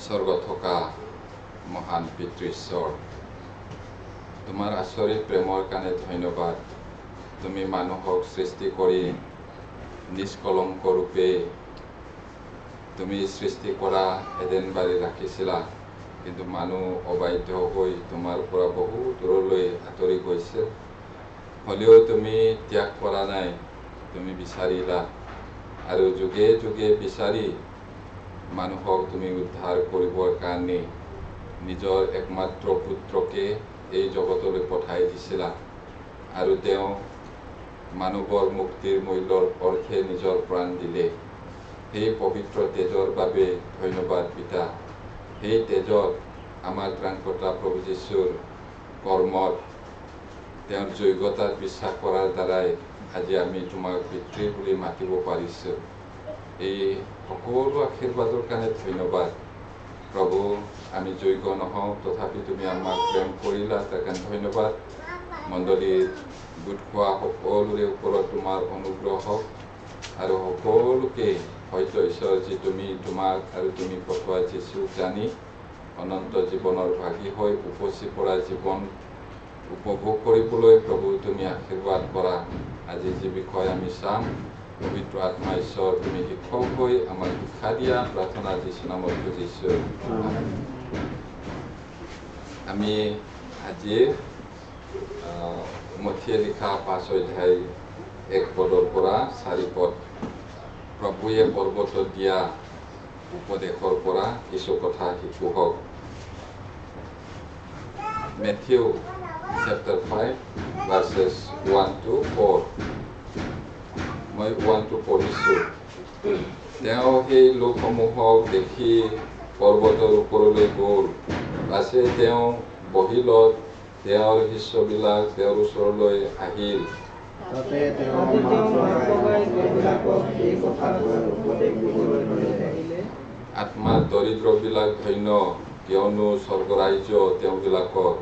স্বৰ্গত থকা মহান পিতৃ ঈশ্বৰ, তোমাৰ আচৰিত প্ৰেমৰ কাৰণে ধন্যবাদ। তুমি মানুহক সৃষ্টি কৰি নিষ্কলংক ৰূপে তুমি সৃষ্টি কৰা এডেন বাৰী ৰাখিছিলা, কিন্তু মানুহ অবাধ্য হৈ তোমাৰ পৰা বহু দূৰলৈ আঁতৰি গৈছিল। হ'লেও তুমি ত্যাগ কৰা নাই, তুমি বিচাৰিলা আৰু যুগে যুগে বিচাৰি মানুহক তুমি উদ্ধাৰ কৰিবৰ কাৰণে নিজৰ একমাত্ৰ পুত্ৰকে এই জগতলৈ পঠাই দিছিলা আৰু তেওঁ মানুহৰ মুক্তিৰ মূল্যৰ অৰ্থে নিজৰ প্ৰাণ দিলে। সেই পবিত্ৰ তেজৰ বাবে ধন্যবাদ পিতা। সেই তেজত আমাৰ ত্ৰাণকৰ্তা প্ৰভু যীশুৰ কৰ্মত তেওঁৰ যোগ্যতাত বিশ্বাস কৰাৰ দ্বাৰাই আজি আমি তোমাক পিতৃ বুলি মাতিব পাৰিছোঁ। এই সকলো আশীৰ্বাদৰ কাৰণে ধন্যবাদ প্ৰভু। আমি যোগ্য নহওঁ, তথাপি তুমি আমাক প্ৰেম কৰিলা, তাৰ কাৰণে ধন্যবাদ। মণ্ডলীত গোট খোৱা সকলোৰে ওপৰত তোমাৰ অনুগ্ৰহ হওক আৰু সকলোকে হয়তো ঈশ্বৰ যি তুমি তোমাক আৰু তুমি পঠোৱা যীচুক জানি অনন্ত জীৱনৰ ভাগী হৈ উপচি পৰা জীৱন উপভোগ কৰিবলৈ প্ৰভু তুমি আশীৰ্বাদ কৰা। আজি যি বিষয় আমি চাম, পবিত্ৰ আত্মা ঈশ্বৰ তুমি শিক্ষক হৈ আমাক শিক্ষা দিয়া, প্ৰাৰ্থনা যীচু নামত খুজিছোঁ। আমি আজি মথিয়ে লিখা 5 অধ্যায় 1 পদৰ পৰা 4 পদ, প্ৰভুৱে পৰ্বতত দিয়া উপদেশৰ পৰা কিছু কথা শিকো হওক। Matthew chapter 5 verses 1 to 4। মই 1 to পঢ়িছোঁ। তেওঁ সেই লোকসমূহক দেখি পৰ্বতৰ ওপৰলৈ গ'ল। পাছে তেওঁ বহিলত তেওঁৰ শিষ্যবিলাক তেওঁৰ ওচৰলৈ আহিল। তাতে তেওঁ এই কথাবোৰ উপদেশ দিবলৈ ধৰিলে। আত্মাৰ দৰিদ্ৰবিলাক ধন্য, কিয়নো স্বৰ্গ ৰাজ্য তেওঁবিলাকৰ।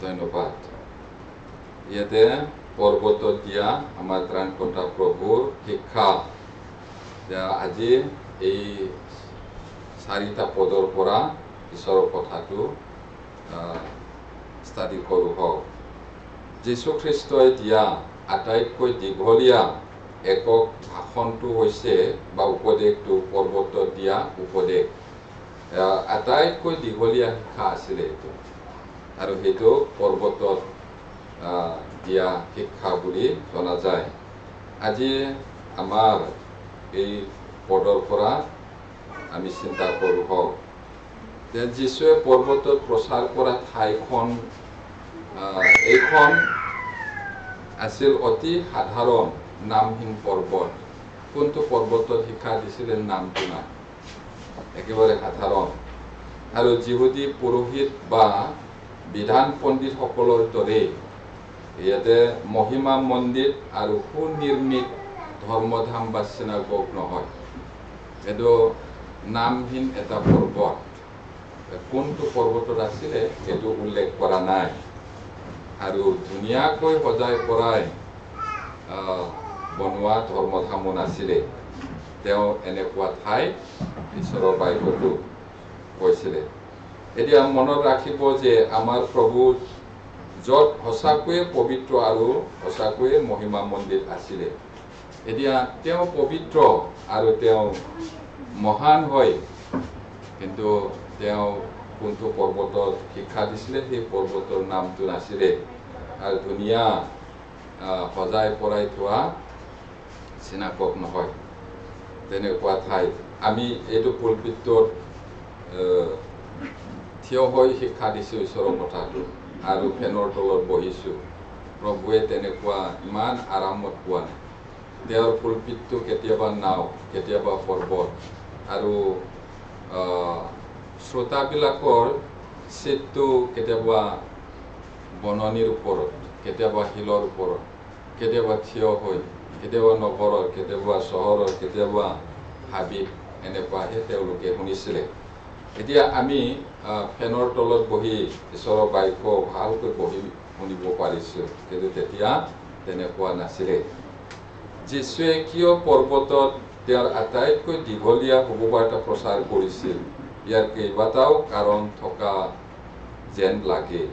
ধন্যবাদ। ইয়াতে পৰ্বতত দিয়া আমাৰ ত্ৰাণকৰ্তা প্ৰভুৰ শিক্ষা। আজি এই 4টা পদৰ পৰা ঈশ্বৰৰ কথাটো ষ্টাডি কৰোঁ হওক। যীশুখ্ৰীষ্টই দিয়া আটাইতকৈ দীঘলীয়া একক ভাষণটো হৈছে বা উপদেশটো পৰ্বতত দিয়া উপদেশ। আটাইতকৈ দীঘলীয়া শিক্ষা আছিলে এইটো, আৰু সেইটো পৰ্বতত দিয়া শিক্ষা বুলি জনা যায়। আজি আমাৰ এই পদৰ পৰা আমি চিন্তা কৰোঁ হওক যে যীশুৱে পৰ্বতত প্ৰচাৰ কৰা ঠাইখন, এইখন আছিল অতি সাধাৰণ নামহীন পৰ্বত। কোনটো পৰ্বতত শিক্ষা দিছিলে নামটো নাই, একেবাৰে সাধাৰণ। আৰু যিহুদী পুৰোহিত বা বিধান পণ্ডিতসকলৰ দৰে ইয়াতে মহিমা মন্দিৰ আৰু সুনিৰ্মিত ধৰ্মধাম বা চিনাগগ নহয়। এইটো নামহীন এটা পৰ্বত। কোনটো পৰ্বতত আছিলে সেইটো উল্লেখ কৰা নাই। আৰু ধুনীয়াকৈ সজাই পৰাই বনোৱা ধৰ্মধামো নাছিলে। তেওঁ এনেকুৱা ঠাইত ঈশ্বৰৰ বাইবলটো কৈছিলে। এতিয়া মনত ৰাখিব যে আমাৰ প্ৰভু য'ত সঁচাকৈয়ে পবিত্ৰ আৰু সঁচাকৈয়ে মহিমা মন্দিৰ আছিলে। এতিয়া তেওঁ পবিত্ৰ আৰু তেওঁ মহান হয়, কিন্তু তেওঁ কোনটো পৰ্বতত শিক্ষা দিছিলে সেই পৰ্বতৰ নামটো নাছিলে। আৰু ধুনীয়া সজাই পৰাই থোৱা চিনাগগ নহয়, তেনেকুৱা ঠাইত আমি এইটো পুলপিটত থিয় হৈ শিক্ষা দিছোঁ ঈশ্বৰৰ কথাটো আৰু ফেনৰ তলত বহিছোঁ। প্ৰভুৱে তেনেকুৱা ইমান আৰামত পোৱা নাই। তেওঁৰ পুলপিটটো কেতিয়াবা নাও, কেতিয়াবা পৰ্বত, আৰু শ্ৰোতাবিলাকৰ চিটটো কেতিয়াবা বননিৰ ওপৰত, কেতিয়াবা শিলৰ ওপৰত, কেতিয়াবা থিয় হৈ, কেতিয়াবা নগৰৰ, কেতিয়াবা চহৰৰ, কেতিয়াবা হাবিত, এনেকুৱাহে তেওঁলোকে শুনিছিলে। এতিয়া আমি ফেনৰ তলত বহি ঈশ্বৰৰ বাক্য ভালকৈ বহি শুনিব পাৰিছোঁ, কিন্তু তেতিয়া তেনেকুৱা নাছিলে। যীশুৱে কিয় পৰ্বতত তেওঁৰ আটাইতকৈ দীঘলীয়া শুভবাৰ্তা প্ৰচাৰ কৰিছিল ইয়াৰ কেইবাটাও কাৰণ থকা যেন লাগে।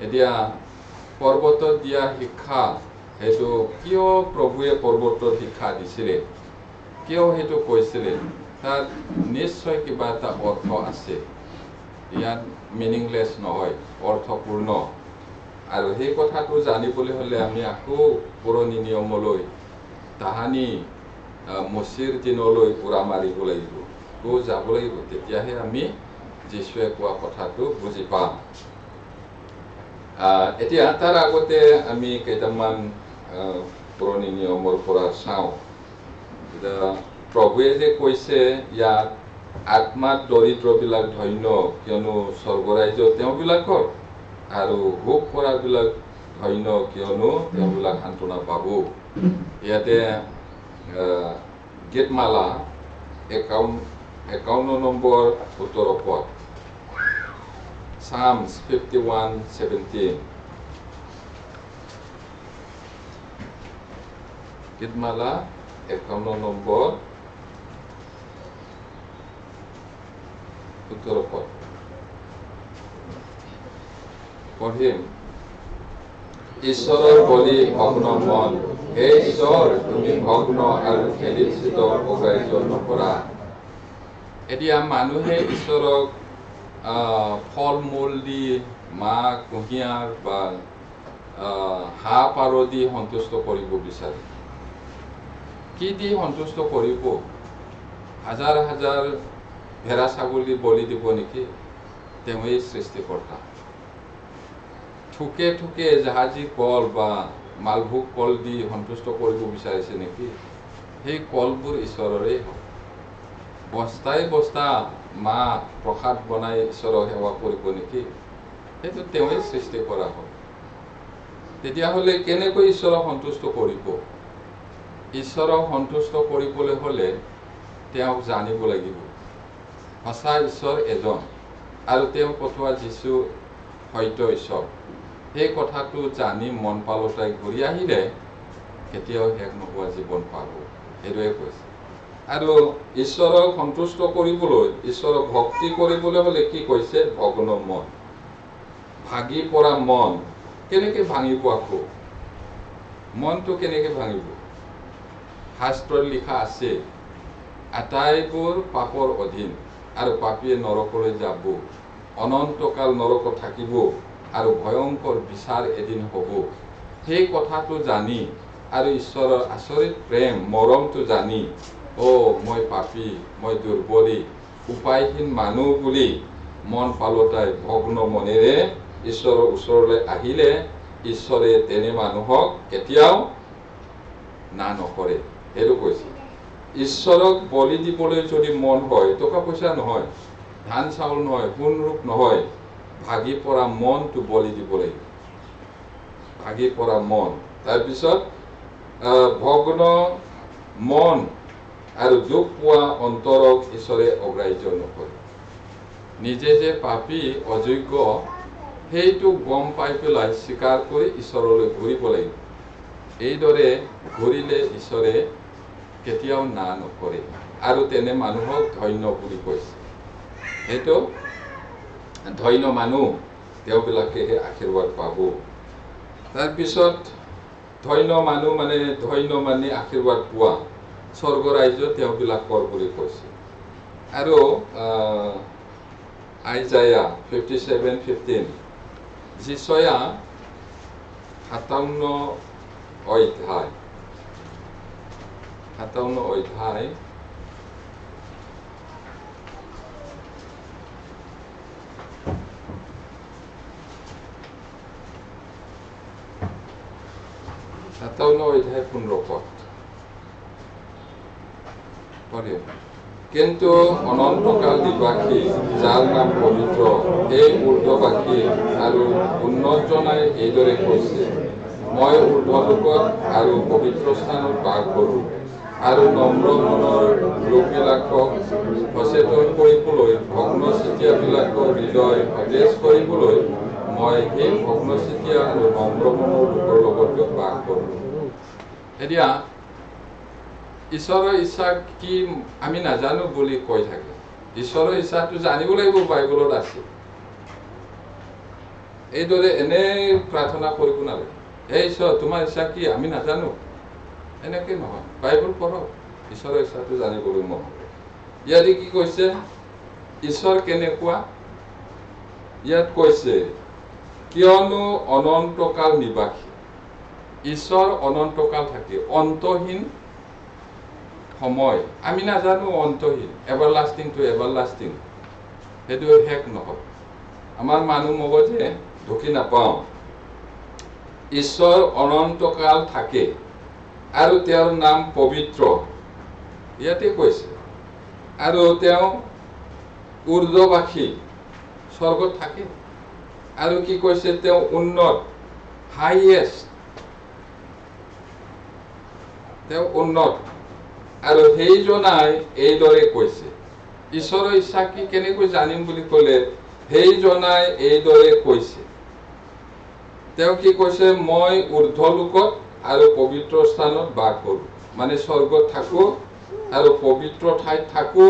এতিয়া পৰ্বতত দিয়া শিক্ষা সেইটো কিয় প্ৰভুৱে পৰ্বতত শিক্ষা দিছিলে, কিয় সেইটো কৈছিলে, তাত নিশ্চয় কিবা এটা অৰ্থ আছে। ইয়াত মিনিংলেছ নহয়, অৰ্থপূৰ্ণ। আৰু সেই কথাটো জানিবলৈ হ'লে আমি আকৌ পুৰণি নিয়মলৈ তাহানি মচিৰ দিনলৈ উৰা মাৰিব লাগিব, যাব লাগিব। তেতিয়াহে আমি যীশুৱে কোৱা কথাটো বুজি পাম। এতিয়া তাৰ আগতে আমি কেইটামান পুৰণি নিয়মৰ পৰা চাওঁ। প্ৰভুৱে যে কৈছে ইয়াত আত্মাত দৰিদ্ৰবিলাক ধন্য, কিয়নো স্বৰ্গৰাজ্য তেওঁবিলাকৰ, আৰু ভোগ কৰাবিলাক ধন্য, কিয়নো তেওঁবিলাক সান্তনা পাব। ইয়াতে গীতমালা 51 নম্বৰ 17 পদ, Psalms 51:17, গীতমালা 51 নম্বৰ 17 পদ পঢ়িম। ঈশ্বৰৰ বলি ভগ্ন মন, হে ঈশ্বৰ তুমি ভগ্ন আৰু খেলিচিত অগ্ৰাহ্য নকৰা। এতিয়া মানুহে ঈশ্বৰক ফল মূল দি, মাহ কুঁহিয়াৰ বা হাঁহ পাৰ দি সন্তুষ্ট কৰিব বিচাৰে। কি দি সন্তুষ্ট কৰিব? হাজাৰ হাজাৰ ভেড়া ছাগলী বলি দিব নেকি? তেওঁৱেই সৃষ্টিকৰ্তা। ঠুকে ঠুকে জাহাজী কল বা মালভোগ কল দি সন্তুষ্ট কৰিব বিচাৰিছে নেকি? সেই কলবোৰ ঈশ্বৰৰে হয়। বস্তাই বস্তা মাহ প্ৰসাদ বনাই ঈশ্বৰৰ সেৱা কৰিব নেকি? সেইটো তেওঁৱেই সৃষ্টি কৰা হয়। তেতিয়াহ'লে কেনেকৈ ঈশ্বৰক সন্তুষ্ট কৰিব? ঈশ্বৰক সন্তুষ্ট কৰিবলৈ হ'লে তেওঁক জানিব লাগিব। সঁচা ঈশ্বৰ এজন, আৰু তেওঁ পঠোৱা যীশু সত্য ঈশ্বৰ। সেই কথাটো জানি মন পালতাই ঘূৰি আহিলে কেতিয়াও শেষ নোহোৱা জীৱন পাব, সেইটোৱে কৈছে। আৰু ঈশ্বৰক সন্তুষ্ট কৰিবলৈ, ঈশ্বৰক ভক্তি কৰিবলৈ হ'লে কি কৈছে? ভগ্ন মন, ভাগি পৰা মন। কেনেকে ভাঙিব? আকৌ মনটো কেনেকে ভাঙিব? শাস্ত্ৰত লিখা আছে আটাইবোৰ পাপৰ অধীন, আৰু পাপীয়ে নৰকলৈ যাব, অনন্তকাল নৰকত থাকিব, আৰু ভয়ংকৰ বিচাৰ এদিন হ'ব। সেই কথাটো জানি আৰু ঈশ্বৰৰ আচৰিত প্ৰেম মৰমটো জানি, মই পাপী, মই দুৰ্বলী, উপায়হীন মানুহ বুলি মন পালতাই ভগ্ন মনেৰে ঈশ্বৰৰ ওচৰলৈ আহিলে ঈশ্বৰে তেনে মানুহক কেতিয়াও না নকৰে। সেইটো কৈছে। ঈশ্বৰক বলি দিবলৈ যদি মন হয়, টকা পইচা নহয়, ধান চাউল নহয়, সোণ ৰূপ নহয়, ভাগি পৰা মনটো বলি দিব লাগিব। ভাগি পৰা মন। তাৰপিছত ভগ্ন মন আৰু দুখ পোৱা অন্তৰক ঈশ্বৰে অগ্ৰাহ্য নকৰে। নিজে যে পাপী অযোগ্য সেইটো গম পাই পেলাই স্বীকাৰ কৰি ঈশ্বৰলৈ ঘূৰিব লাগিব। এইদৰে ঘূৰিলে ঈশ্বৰে কেতিয়াও না নকৰে, আৰু তেনে মানুহক ধন্য বুলি কৈছে। সেইটো ধন্য মানুহ, তেওঁবিলাকেহে আশীৰ্বাদ পাব। তাৰপিছত ধন্য মানুহ মানে আশীৰ্বাদ পোৱা, স্বৰ্গ ৰাজ্য তেওঁবিলাকৰ বুলি কৈছে। আৰু আইজায়া 57:15, যিচয়া 57 অধ্যায় 15 পদ পঢ়িম। কিন্তু অনন্তকাল নিবাসী যাৰ নাম পবিত্ৰ, সেই ঊৰ্ধ্ববাসী আৰু উন্নতজনাই এইদৰে কৈছে, মই ঊৰ্ধ্বলোকত আৰু পবিত্ৰ স্থানত বাস কৰোঁ, আৰু নম্ৰ মনৰ লোকবিলাকক সচেতন কৰিবলৈ, ভগ্নচিতীয়াবিলাকৰ হৃদয় সতেজ কৰিবলৈ মই সেই ভগ্নচিতীয়া আৰু নম্ৰ মনৰ লোকৰ লগত বাস কৰোঁ। এতিয়া ঈশ্বৰৰ ইচ্ছা কি আমি নাজানো বুলি কৈ থাকে। ঈশ্বৰৰ ইচ্ছাটো জানিব লাগিব, বাইবেলত আছে। এইদৰে এনেই প্ৰাৰ্থনা কৰিব নালাগে, হে ঈশ্বৰ তোমাৰ ইচ্ছা কি আমি নাজানো, এনেকে নহয়। বাইবেল পঢ়ক, ঈশ্বৰৰ ইচ্ছাটো জানিবলৈ মন হ'ব। ইয়াতে কি কৈছে, ঈশ্বৰ কেনেকুৱা? ইয়াত কৈছে কিয়নো অনন্তকাল নিবাসী। ঈশ্বৰ অনন্তকাল থাকে, অন্তহীন সময় আমি নাজানো, অন্তহীন, এভাৰলাষ্টিং টু এভাৰলাষ্টিং, সেইটো শেষ নহয়। আমাৰ মানুহ মগজে ঢুকি নাপাওঁ। ঈশ্বৰ অনন্তকাল থাকে আৰু তেওঁৰ নাম পবিত্ৰ, ইয়াতে কৈছে। আৰু তেওঁ ঊৰ্ধ্ববাসী, স্বৰ্গত থাকে। আৰু কি কৈছে, তেওঁ উন্নত, হাইয়েষ্ট, তেওঁ উন্নত। আৰু সেইজনাই এইদৰে কৈছে, ঈশ্বৰৰ ইচ্ছা কি কেনেকৈ জানিম বুলি ক'লে, সেইজনাই এইদৰে কৈছে। তেওঁ কি কৈছে, মই ঊৰ্ধ্বলোকত আৰু পবিত্ৰ স্থানত বাস কৰোঁ, মানে স্বৰ্গত থাকো আৰু পবিত্ৰ ঠাইত থাকো।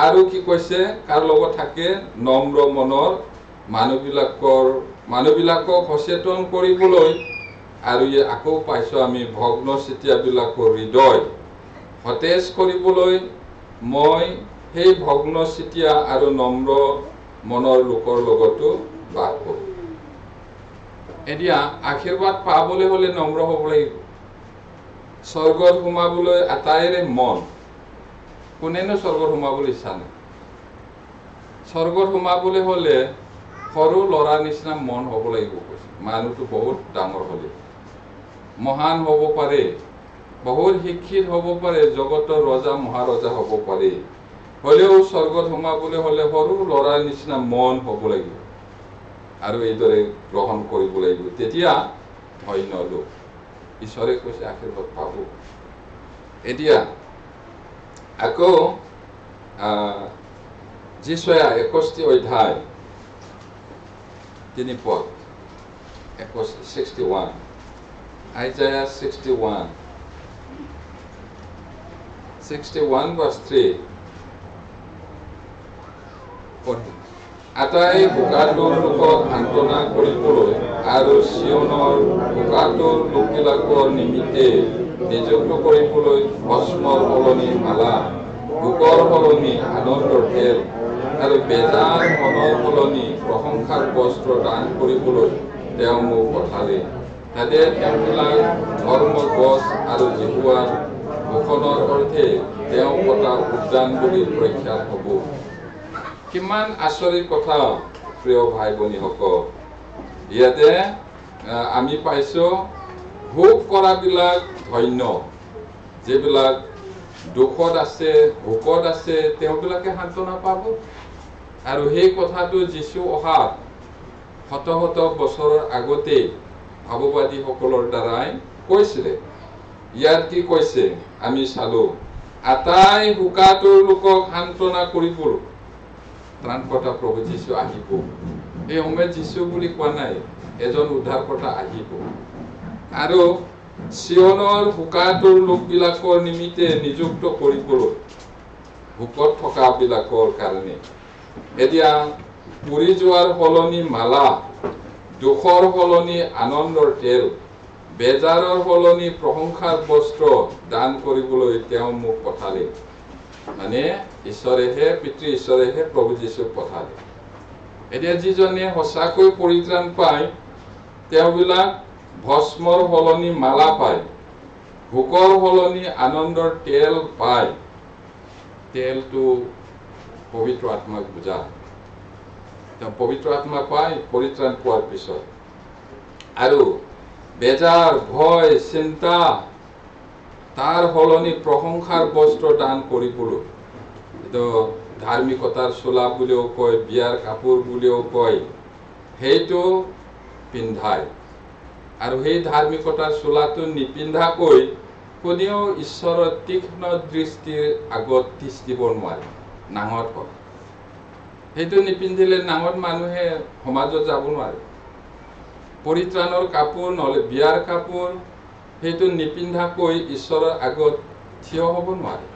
আৰু কি কৈছে, কাৰ লগত থাকে, নম্ৰ মনৰ মানুহবিলাকক সচেতন কৰিবলৈ। আৰু আকৌ পাইছো আমি ভগ্ন চিতীয়াবিলাকৰ হৃদয় সতেজ কৰিবলৈ মই সেই ভগ্ন চিতীয়া আৰু নম্ৰ মনৰ লোকৰ লগতো বাস কৰোঁ। এতিয়া আশীৰ্বাদ পাবলৈ হলে নম্ৰ হ'ব লাগিব। স্বৰ্গত সোমাবলৈ আটাইৰে মন, কোনেনো স্বৰ্গত সোমাবলৈ ইচ্ছা নাই। স্বৰ্গত সোমাবলৈ হলে সৰু ল'ৰাৰ নিচিনা মন হ'ব লাগিব কৈছে। মানুহটো বহুত ডাঙৰ হ'লে, মহান হ'ব পাৰে, বহুত শিক্ষিত হ'ব পাৰে, জগতৰ ৰজা মহাৰজা হ'ব পাৰে, হ'লেও স্বৰ্গত সোমাবলৈ হলে সৰু ল'ৰাৰ নিচিনা মন হ'ব লাগিব আৰু এইদৰে গ্ৰহণ কৰিব লাগিব। তেতিয়া ধন্য লোক, ঈশ্বৰে কৈছে আশীৰ্বাদ পাব। এতিয়া আকৌ যিচয়া 61 অধ্যায় 3 পদ, 61, Isaiah 61 verse 3, আটাই বোকাটোৰ লোকক সান্তনা কৰিবলৈ আৰু চিয়নৰ বোকাটোৰ লোকবিলাকৰ নিমিত্তে নিযুক্ত কৰিবলৈ ভস্মৰ সলনি মালা, দুখৰ সলনি আনন্দৰ তেল আৰু বেজাৰ মনৰ সলনি প্ৰশংসাৰ বস্ত্ৰ দান কৰিবলৈ তেওঁ মোক পঠালে। তাতে তেওঁবিলাক ধৰ্ম গছ আৰু জিহুৱাৰ ঘোষণৰ অৰ্থে তেওঁ পতা উদ্যান বুলি প্ৰখ্যাত হ'ব। কিমান আচৰিত কথা প্ৰিয় ভাই ভনীসকল। ইয়াতে আমি পাইছো ভোগ কৰাবিলাক ধন্য, যিবিলাক দুখত আছে, ভোকত আছে, তেওঁবিলাকে সান্তনা পাব। আৰু সেই কথাটো যীশু অহা শত শত বছৰৰ আগতেই ভাৱবাদীসকলৰ দ্বাৰাই কৈছিলে। ইয়াত কি কৈছে আমি চালো, আটাই বোকাটোৰ লোকক সান্তনা কৰিবলৈ ত্ৰাণকৰ্তা প্ৰভু যীশু আহিব। এই সময়ত যীশু বুলি কোৱা নাই, এজন উদ্ধাৰকৰ্তা আহিব। আৰু চিয়নৰ বোকাটোৰ লোকবিলাকৰ নিমিত্তে নিযুক্ত কৰিবলৈ, ভোকত থকা বিলাকৰ কাৰণে। এতিয়া পুৰি যোৱাৰ সলনি মালা, দুখৰ সলনি আনন্দৰ তেল, বেজাৰৰ সলনি প্ৰশংসাৰ বস্ত্ৰ দান কৰিবলৈ তেওঁ মোক পঠালে। মানে ঈশ্বৰেহে, পিতৃ ঈশ্বৰেহে প্ৰভু যীশুক পঠালে। এতিয়া যিজনে সঁচাকৈ পৰিত্ৰাণ পায়, তেওঁবিলাক ভস্মৰ সলনি মালা পায়, ভোকৰ সলনি আনন্দৰ তেল পায়। তেলটো পবিত্ৰ আত্মাক বুজায়। তেওঁ পবিত্ৰ আত্মা পায় পৰিত্ৰাণ পোৱাৰ পিছত। আৰু বেজাৰ, ভয়, চিন্তা, তাৰ সলনি প্ৰশংসাৰ বস্ত্ৰ দান কৰিবলৈ, এইটো ধাৰ্মিকতাৰ চোলা বুলিও কয়, বিয়াৰ কাপোৰ বুলিও কয়, সেইটো পিন্ধায়। আৰু সেই ধাৰ্মিকতাৰ চোলাটো নিপিন্ধাকৈ কোনেও ঈশ্বৰৰ তীক্ষ্ণ দৃষ্টিৰ আগত তিচ দিব নোৱাৰে, নাঙত হয়। সেইটো নিপিন্ধিলে নাঙত মানুহে সমাজত যাব নোৱাৰে। পৰিত্ৰাণৰ কাপোৰ নহলে বিয়াৰ কাপোৰ, সেইটো নিপিন্ধাকৈ ঈশ্বৰৰ আগত থিয় হ'ব নোৱাৰে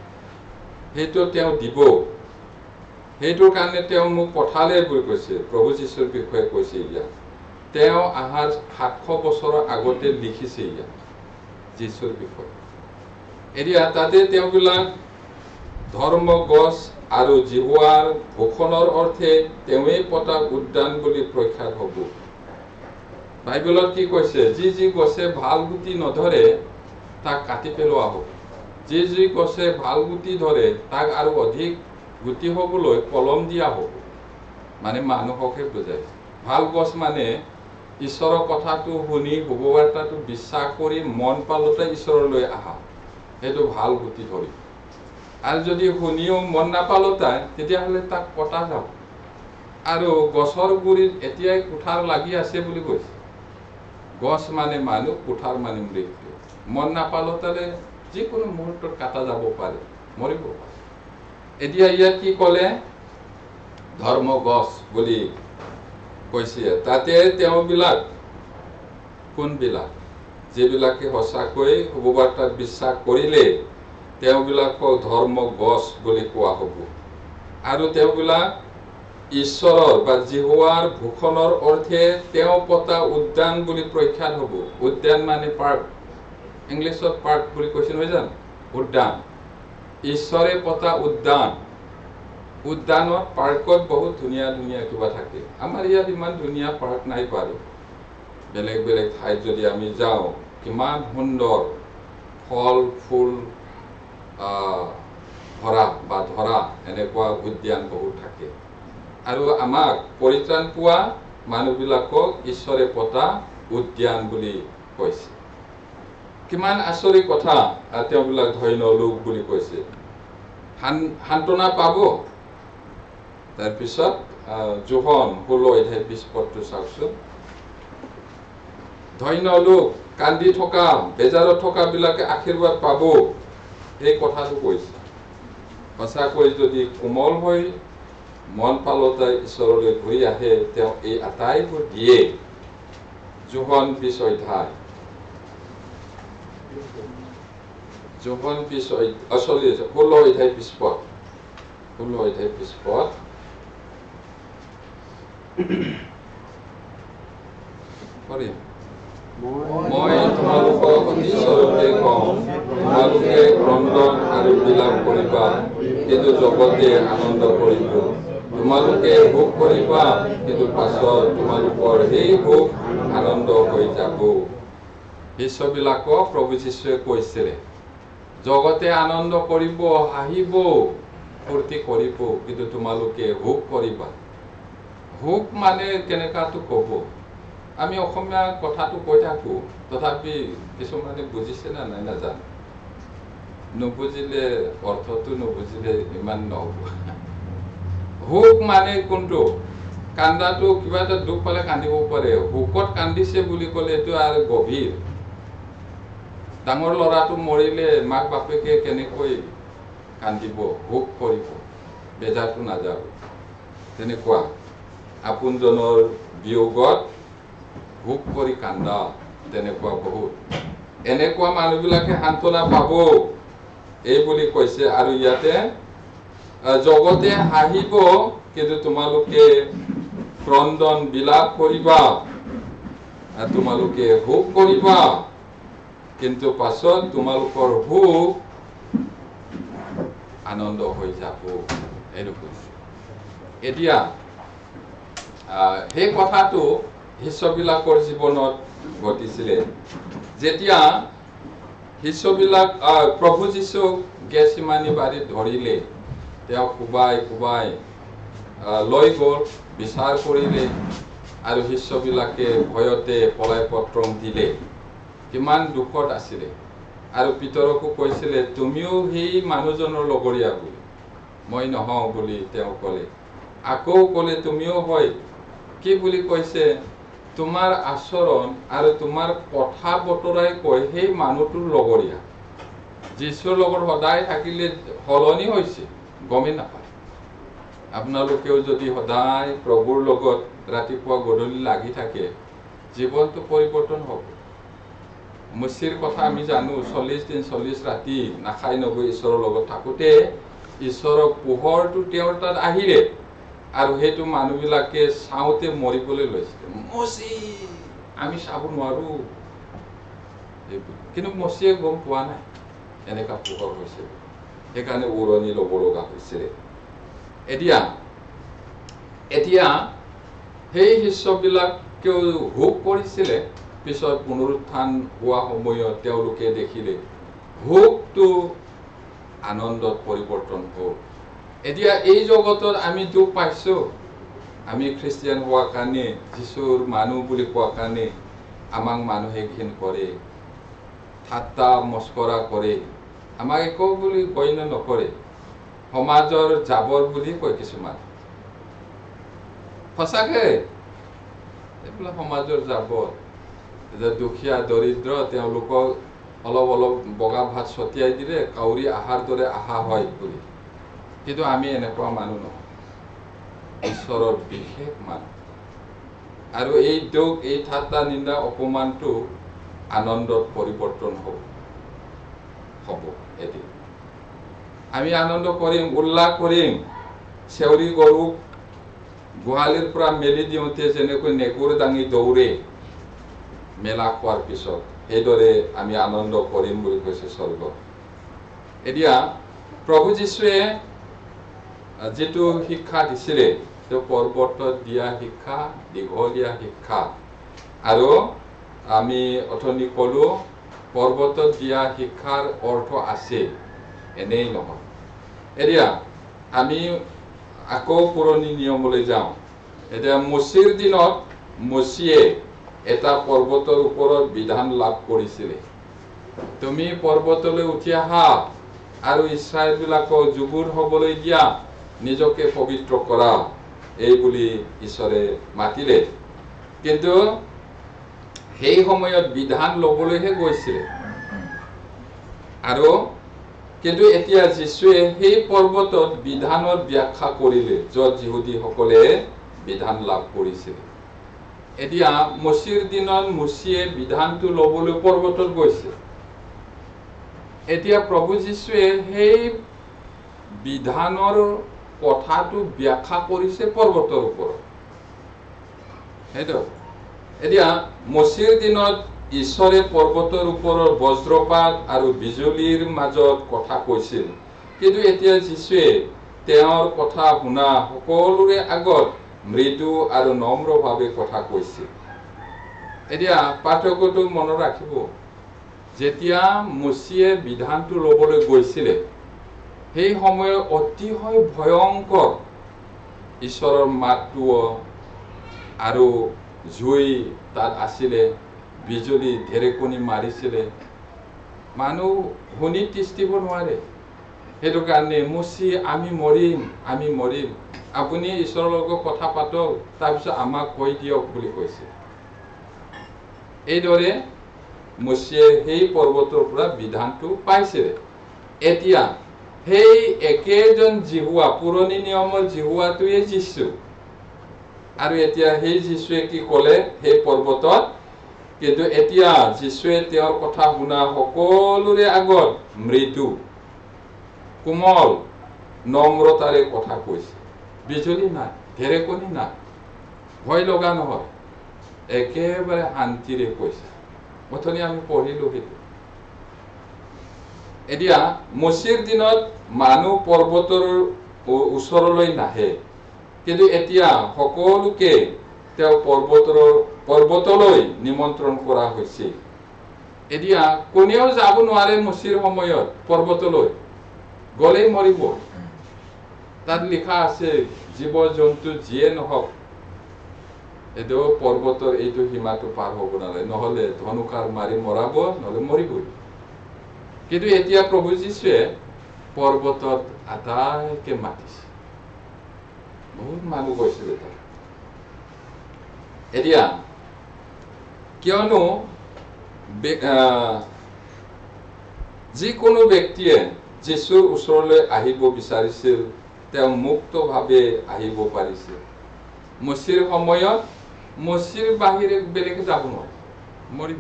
সেইটো তেওঁ দিব সেইটোৰ কাৰণে তেওঁ মোক পঠালে বুলি কৈছে প্ৰভু যীশুৰ বিষয়ে কৈছে ইয়াত তেওঁ আহাৰ 700 বছৰৰ আগতে লিখিছে ইয়াত যীশুৰ বিষয়ে এতিয়া তাতে তেওঁবিলাক ধৰ্ম গছ আৰু জিহুৱাৰ ভূষণৰ অৰ্থে তেওঁই পতা উদ্যান বুলি প্ৰখ্যাত হ'ব বাইবেলত কি কৈছে যি গছে ভাল গুটি নধৰে তাক কাটি পেলোৱা হ'ব যি গছে ভাল গুটি ধৰে তাক আৰু অধিক গুটি হ'বলৈ কলম দিয়া হ'ব মানে মানুহকে বুজাইছে ভাল গছ মানে ঈশ্বৰৰ কথাটো শুনি শুভবাৰ্তাটো বিশ্বাস কৰি মন পালতে ঈশ্বৰলৈ আহা সেইটো ভাল গুটি ধৰি আৰু যদি শুনিও মন নাপালতাই তেতিয়াহ'লে তাক কটা যাব আৰু গছৰ গুৰিত এতিয়াই কুঠাৰ লাগি আছে বুলি কৈছে গছ মানে মানুহ কুঠাৰ মানে মৃত্যু মন নাপালতালে যিকোনো মুহূৰ্তত কাটা যাব পাৰে মৰিব পাৰে এতিয়া ইয়াত কি ক'লে ধৰ্ম গছ বুলি কৈছে তাতে তেওঁবিলাক কোনবিলাক যিবিলাকে সঁচাকৈ শুভবাৰ্তাত বিশ্বাস কৰিলে তেওঁবিলাকক ধৰ্ম গছ বুলি কোৱা হ'ব আৰু তেওঁবিলাক ঈশ্বৰৰ বা জিহুৱাৰ ভূষণৰ অৰ্থে তেওঁ পতা উদ্যান বুলি প্ৰখ্যাত হ'ব উদ্যান মানে পাৰ্ক ইংলিছত পাৰ্ক বুলি কৈছে নহয় জানো উদ্যান ঈশ্বৰে পতা উদ্যান উদ্যানত পাৰ্কত বহুত ধুনীয়া ধুনীয়া কিবা থাকে আমাৰ ইয়াত ইমান ধুনীয়া পাৰ্ক নাই বাৰু বেলেগ বেলেগ ঠাইত যদি আমি যাওঁ কিমান সুন্দৰ ফল ফুল ধৰা এনেকুৱা উদ্যান বহুত থাকে আৰু আমাক পৰিত্ৰাণ পোৱা মানুহবিলাকক ঈশ্বৰে পতা উদ্যান বুলি কৈছে কিমান আচৰিত কথা তেওঁবিলাক ধন্য লোক বুলি কৈছে সান্তনা পাব তাৰপিছত যোহন 16:20 চাওকচোন ধন্য লোক কান্দি থকা বেজাৰত থকা বিলাকে আশীৰ্বাদ পাব এই কথাটো কৈছে সঁচাকৈ যদি কোমল হৈ মন পালতাই ঈশ্বৰলৈ ঘূৰি আহে তেওঁ এই আটাইবোৰ দিয়ে যোহন 20 যোহন 16:20 মই তোমালোকক ঈশ্বৰকে কওঁ তোমালোকে ক্ৰন্দন আৰু বিলাপ কৰিবা কিন্তু জগতে আনন্দ কৰিব তোমালোকে ভোগ কৰিবা কিন্তু পাছত তোমালোকৰ সেই ভোগ আনন্দ হৈ যাব শিষ্যবিলাকক প্ৰভু যীশুৱে কৈছিলে জগতে আনন্দ কৰিব হাঁহিব ফূৰ্তি কৰিব কিন্তু তোমালোকে ভোগ কৰিবা ভোগ মানে কেনেকাটো ক'ব আমি অসমীয়া কথাটো কৈ থাকো তথাপি কিছুমানে বুজিছে না নাই নাজানো নুবুজিলে অৰ্থটো নুবুজিলে ইমান নহ'ব ভোগ মানে কোনটো কান্দাটো কিবা এটা দুখ পালে কান্দিব পাৰে ভোকত কান্দিছে বুলি ক'লে এইটো আৰু গভীৰ ডাঙৰ ল'ৰাটো মৰিলে মাক বাপেকে কেনেকৈ কান্দিব ভোগ কৰিব বেজাৰটো নাযাব তেনেকুৱা আপোনজনৰ বিয়োগত ভোগ কৰি কান্দা তেনেকুৱা বহুত এনেকুৱা মানুহবিলাকে সান্তনা পাব এই বুলি কৈছে আৰু ইয়াতে জগতে হাঁহিব কিন্তু তোমালোকে ক্ৰন্দন বিলাপ কৰিবা তোমালোকে ভোগ কৰিবা কিন্তু পাছত তোমালোকৰ ভোগ আনন্দ হৈ যাব এইটো কৈছে এতিয়া সেই কথাটো শিষ্যবিলাকৰ জীৱনত ঘটিছিলে যেতিয়া শিষ্যবিলাক প্ৰভু যীশুক গেছিমানি বাৰীত ধৰিলে তেওঁ কোবাই লৈ গ'ল বিচাৰ কৰিলে আৰু শিষ্যবিলাকে ভয়তে পলাই পত্ৰম দিলে কিমান দুখত আছিলে আৰু পিতৰকো কৈছিলে তুমিও সেই মানুহজনৰ লগৰীয়া বুলি মই নহওঁ বুলি তেওঁ ক'লে আকৌ ক'লে তুমিও হয় কি বুলি কৈছে তোমাৰ আচৰণ আৰু তোমাৰ কথা বতৰাই কৈ সেই মানুহটোৰ লগৰীয়া যীশুৰ লগত সদায় থাকিলে সলনি হৈছে গমেই নাপায় আপোনালোকেও যদি সদায় প্ৰভুৰ লগত ৰাতিপুৱা গধূলি লাগি থাকে জীৱনটো পৰিৱৰ্তন হ'ব মচিৰ কথা আমি জানো 40 দিন 40 ৰাতি নাখাই নগৈ ঈশ্বৰৰ লগত থাকোঁতে ঈশ্বৰৰ পোহৰটো তেওঁৰ তাত আহিলে আৰু সেইটো মানুহবিলাকে চাওঁতে মৰিবলৈ লৈছিলে মচি আমি চাব নোৱাৰো কিন্তু মচিয়ে গম পোৱা নাই এনেকা পোহৰ হৈছিল সেইকাৰণে উৰণি ল'ব লগা হৈছিলে এতিয়া সেই শিষ্যবিলাকেও ভোগ কৰিছিলে পিছত পুনৰুত্থান হোৱা সময়ত তেওঁলোকে দেখিলে ভোগটো আনন্দত পৰিৱৰ্তন হ'ল এতিয়া এই জগতত আমি দুখ পাইছো আমি খ্ৰীষ্টিয়ান হোৱাৰ কাৰণে যীশুৰ মানুহ বুলি কোৱাৰ কাৰণে আমাক মানুহে ঘিণ কৰে ঠাট্টা মস্কৰা কৰে আমাক একো বুলি গণ্য নকৰে সমাজৰ জাবৰ বুলি কয় কিছুমান সঁচাকে এইবিলাক সমাজৰ জাবৰ যে দুখীয়া দৰিদ্ৰ তেওঁলোকক অলপ অলপ বগা ভাত ছটিয়াই দিলে কাউৰী আহাৰ দৰে আহা হয় বুলি কিন্তু আমি এনেকুৱা মানুহ নহয় ঈশ্বৰৰ বিশেষ মানুহ আৰু এই দুখ এই ঠাট্টা নিন্দা অপমানটো আনন্দত পৰিৱৰ্তন হ'ব এদিন আমি আনন্দ কৰিম উল্লাস কৰিম চেউৰী গৰুক গোহালিৰ পৰা মেলি দিওঁতে যেনেকৈ নেগুৰ দাঙি দৌৰে মেলা খোৱাৰ পিছত সেইদৰে আমি আনন্দ কৰিম বুলি কৈছে স্বৰ্গ এতিয়া প্ৰভু যীশুৱে যেটো শিক্ষা দিছিলে তো পৰ্বতত দিয়া শিক্ষা দীঘলীয়া শিক্ষা আৰু আমি অথনি কলো পৰ্বতত দিয়া শিক্ষাৰ অৰ্থ আছে এনেই নহয় এতিয়া আমি আকৌ পুৰণি নিয়মলৈ যাওঁ এতিয়া মচিৰ দিনত মচিয়ে এটা পৰ্বতৰ ওপৰত বিধান লাভ কৰিছিলে তুমি পৰ্বতলৈ উঠি আহা আৰু ইছৰাইলবিলাকক যুগুৰ হ'বলৈ দিয়া নিজকে পবিত্ৰ কৰা এই বুলি ঈশ্বৰে মাতিলে কিন্তু সেই সময়ত বিধান ল'বলৈহে গৈছিলে আৰু কিন্তু এতিয়া যীশুৱে সেই পৰ্বতত বিধানৰ ব্যাখ্যা কৰিলে য'ত যিহুদীসকলে বিধান লাভ কৰিছিল এতিয়া মচিৰ দিনত মচিয়ে বিধানটো ল'বলৈ পৰ্বতত গৈছে এতিয়া প্ৰভু যীশুৱে সেই বিধানৰ কথাটো ব্যাখ্যা কৰিছে পৰ্বতৰ ওপৰত সেইটো এতিয়া মচিৰ দিনত ঈশ্বৰে পৰ্বতৰ ওপৰত বজ্ৰপাত আৰু বিজুলীৰ মাজত কথা কৈছিল কিন্তু এতিয়া যীশুৱে তেওঁৰ কথা শুনা সকলোৰে আগত মৃদু আৰু নম্ৰভাৱে কথা কৈছিল এতিয়া পাঠকটো মনত ৰাখিব যেতিয়া মচিয়ে বিধানটো ল'বলৈ গৈছিলে সেই সময়ত অতিশয় ভয়ংকৰ ঈশ্বৰৰ মাতটো আৰু জুই তাত আছিলে বিজুলী ঢেৰেকনি মাৰিছিলে মানুহ শুনি তিষ্টিব নোৱাৰে সেইটো কাৰণে মচি আমি মৰিম আপুনি ঈশ্বৰৰ লগত কথা পাতক তাৰপিছত আমাক কৈ দিয়ক বুলি কৈছে এইদৰে মচিয়ে সেই পৰ্বতৰ পৰা বিধানটো পাইছিলে এতিয়া সেই একেজন জিহুৱা পুৰণি নিয়মৰ জিহুৱাটোৱে যীশু আৰু এতিয়া সেই যীশুৱে কি ক'লে সেই পৰ্বতত কিন্তু এতিয়া যীশুৱে তেওঁৰ কথা শুনা সকলোৰে আগত মৃদু কোমল নম্ৰতাৰে কথা কৈছে বিজুলী নাই ঢেৰেকনি নাই ভয় লগা নহয় একেবাৰে শান্তিৰে কৈছে অথনি আমি পঢ়িলো সেইটো এতিয়া মচিৰ দিনত মানুহ পৰ্বতৰ ওচৰলৈ নাহে কিন্তু এতিয়া সকলোকে তেওঁ পৰ্বতলৈ নিমন্ত্ৰণ কৰা হৈছে এতিয়া কোনেও যাব নোৱাৰে মচিৰ সময়ত পৰ্বতলৈ গলেই মৰিব তাত লিখা আছে জীৱ জন্তু যিয়ে নহওক এইটো পৰ্বতৰ এইটো সীমাটো পাৰ হ'ব নালাগে নহলে ধনুকাৰ মাৰি মৰাব নহলে মৰিবই কিন্তু এতিয়া প্ৰভু যীশুৱে পৰ্বতত আটাইকে মাতিছে বহুত মানুহ গৈছিলে তাত এতিয়া কিয়নো যিকোনো ব্যক্তিয়ে যীশুৰ ওচৰলৈ আহিব বিচাৰিছিল তেওঁ মুক্তভাৱে আহিব পাৰিছিল মচিৰ সময়ত মচিৰ বাহিৰে বেলেগ যাব নোৱাৰে মৰিব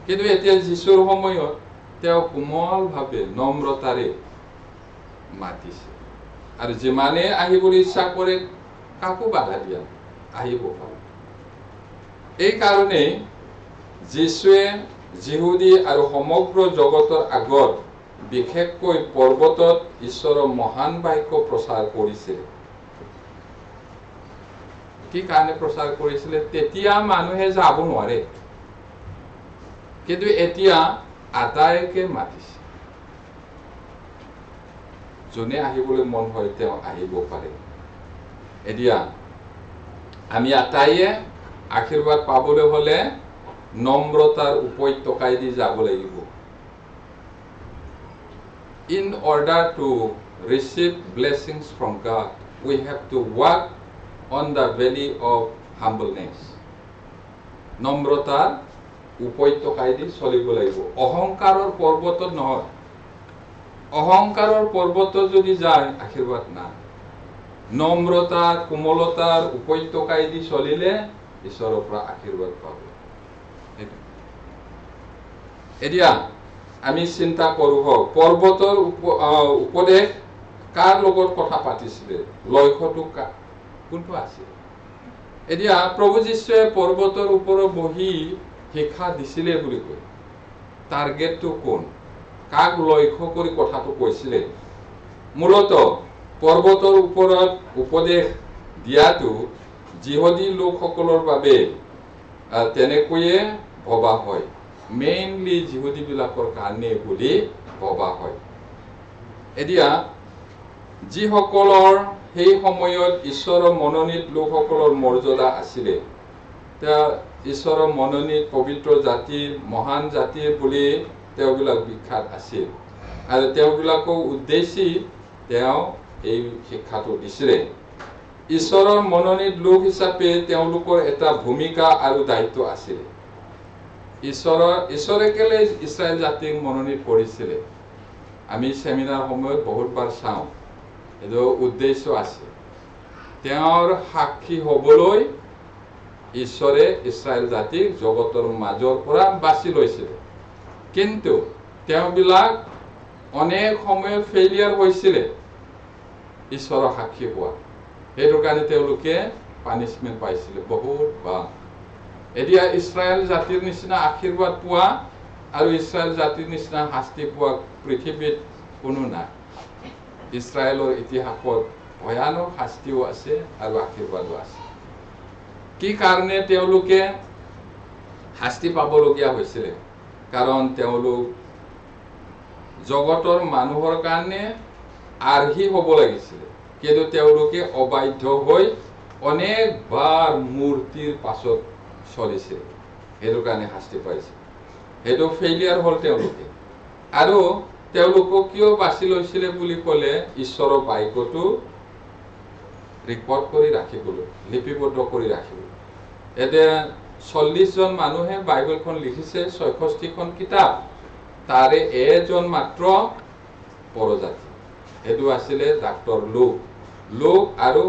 কিন্তু এতিয়া যীশুৰ সময়ত তেওঁ কোমলভাৱে নম্ৰতাৰে মাতিছে আৰু যিমানে আহিবলৈ ইচ্ছা কৰে কাকো বাধা দিয়া আহিব পাৰে। এই কাৰণে যীশুৱে যিহুদী আৰু সমগ্ৰ জগতৰ আগত বিশেষকৈ পৰ্বতত ঈশ্বৰৰ মহান বাক্য প্ৰচাৰ কৰিছিল। কি কাৰণে প্ৰচাৰ কৰিছিলে? তেতিয়া মানুহে যাব নোৱাৰে, কিন্তু এতিয়া আটাইকে মাতিছে। যোনে আহিবলৈ মন হয় তেওঁ আহিব পাৰে। এতিয়া আমি আটাইয়ে আশীৰ্বাদ পাবলৈ হলে নম্ৰতাৰ উপত্যকাইদি যাব লাগিব। In order to receive blessings from God, we have to walk on the valley of humbleness. নম্ৰতাৰ উপত্যকাইদি চলিব লাগিব, অহংকাৰৰ পৰ্বতত নহয়। অহংকাৰৰ পৰ্বতত যদি যায় আশীৰ্বাদ নাই। নম্ৰতাৰ কোমলতাৰ উপত্যকাইদি চলিলে ঈশ্বৰৰ পৰা আশীৰ্বাদ পাব। এতিয়া আমি চিন্তা কৰো হওক, পৰ্বতৰ উপদেশ কাৰ লগত কথা পাতিছিলে? লক্ষ্যটো কোনটো আছিল? এতিয়া প্ৰভু যীশুৱে পৰ্বতৰ ওপৰত বহি শিক্ষা দিছিলে বুলি কয়। টাৰ্গেটটো কোন? কাক লক্ষ্য কৰি কথাটো কৈছিলে? মূলতঃ পৰ্বতৰ ওপৰত উপদেশ দিয়াটো যিহুদী লোকসকলৰ বাবে তেনেকৈয়ে ভবা হয়, মেইনলি যিহুদী বিলাকৰ কাৰণে বুলি ভবা হয়। এতিয়া যিসকলৰ সেই সময়ত ঈশ্বৰৰ মনোনীত লোকসকলৰ মৰ্যাদা আছিলে, তেওঁ ঈশ্বৰৰ মনোনীত পবিত্ৰ জাতিৰ মহান জাতিৰ বুলি তেওঁবিলাক বিখ্যাত আছিল আৰু তেওঁবিলাকক উদ্দেশ্যি তেওঁ এই শিক্ষাটো দিছিলে। ঈশ্বৰৰ মনোনীত লোক হিচাপে তেওঁলোকৰ এটা ভূমিকা আৰু দায়িত্ব আছিলে। ঈশ্বৰে কেলে ইছৰাইল জাতিক মনোনীত কৰিছিলে? আমি চেমিনাৰ সময়ত বহুতবাৰ চাওঁ, এইটো উদ্দেশ্য আছে। তেওঁৰ সাক্ষী হবলৈ ঈশ্বৰে ইছৰাইল জাতিক জগতৰ মাজৰ পৰা বাছি লৈছিলে, কিন্তু তেওঁবিলাক অনেক সময়ত ফেইলিয়াৰ হৈছিলে ঈশ্বৰৰ সাক্ষী হোৱা। সেইটো কাৰণে তেওঁলোকে পানিচমেণ্ট পাইছিলে বহুত বা। এতিয়া ইছৰাইল জাতিৰ নিচিনা আশীৰ্বাদ পোৱা আৰু ইছৰাইল জাতিৰ নিচিনা শাস্তি পোৱা পৃথিৱীত কোনো নাই। ইছৰাইলৰ ইতিহাসত ভয়ানক শাস্তিও আছে আৰু আশীৰ্বাদো আছে। কি কাৰণে তেওঁলোকে শাস্তি পাবলগীয়া হৈছিলে? কাৰণ তেওঁলোক জগতৰ মানুহৰ কাৰণে আৰ্হি হ'ব লাগিছিলে, কিন্তু তেওঁলোকে অবাধ্য হৈ অনেকবাৰ মূৰ্তিৰ পাছত চলিছিল, সেইটো কাৰণে শাস্তি পাইছিল। সেইটো ফেইলিয়াৰ হ'ল তেওঁলোকে। আৰু তেওঁলোকক কিয় বাছি লৈছিলে বুলি ক'লে, ঈশ্বৰৰ বাক্যটো ৰেকৰ্ড কৰি ৰাখিবলৈ, লিপিবদ্ধ কৰি ৰাখিবলৈ। এতিয়া 40 জন মানুহে বাইবেলখন লিখিছে, 66খন কিতাপ, তাৰে এজন মাত্ৰ পৰজাতি। সেইটো আছিলে ডাক্তৰ লোক আৰু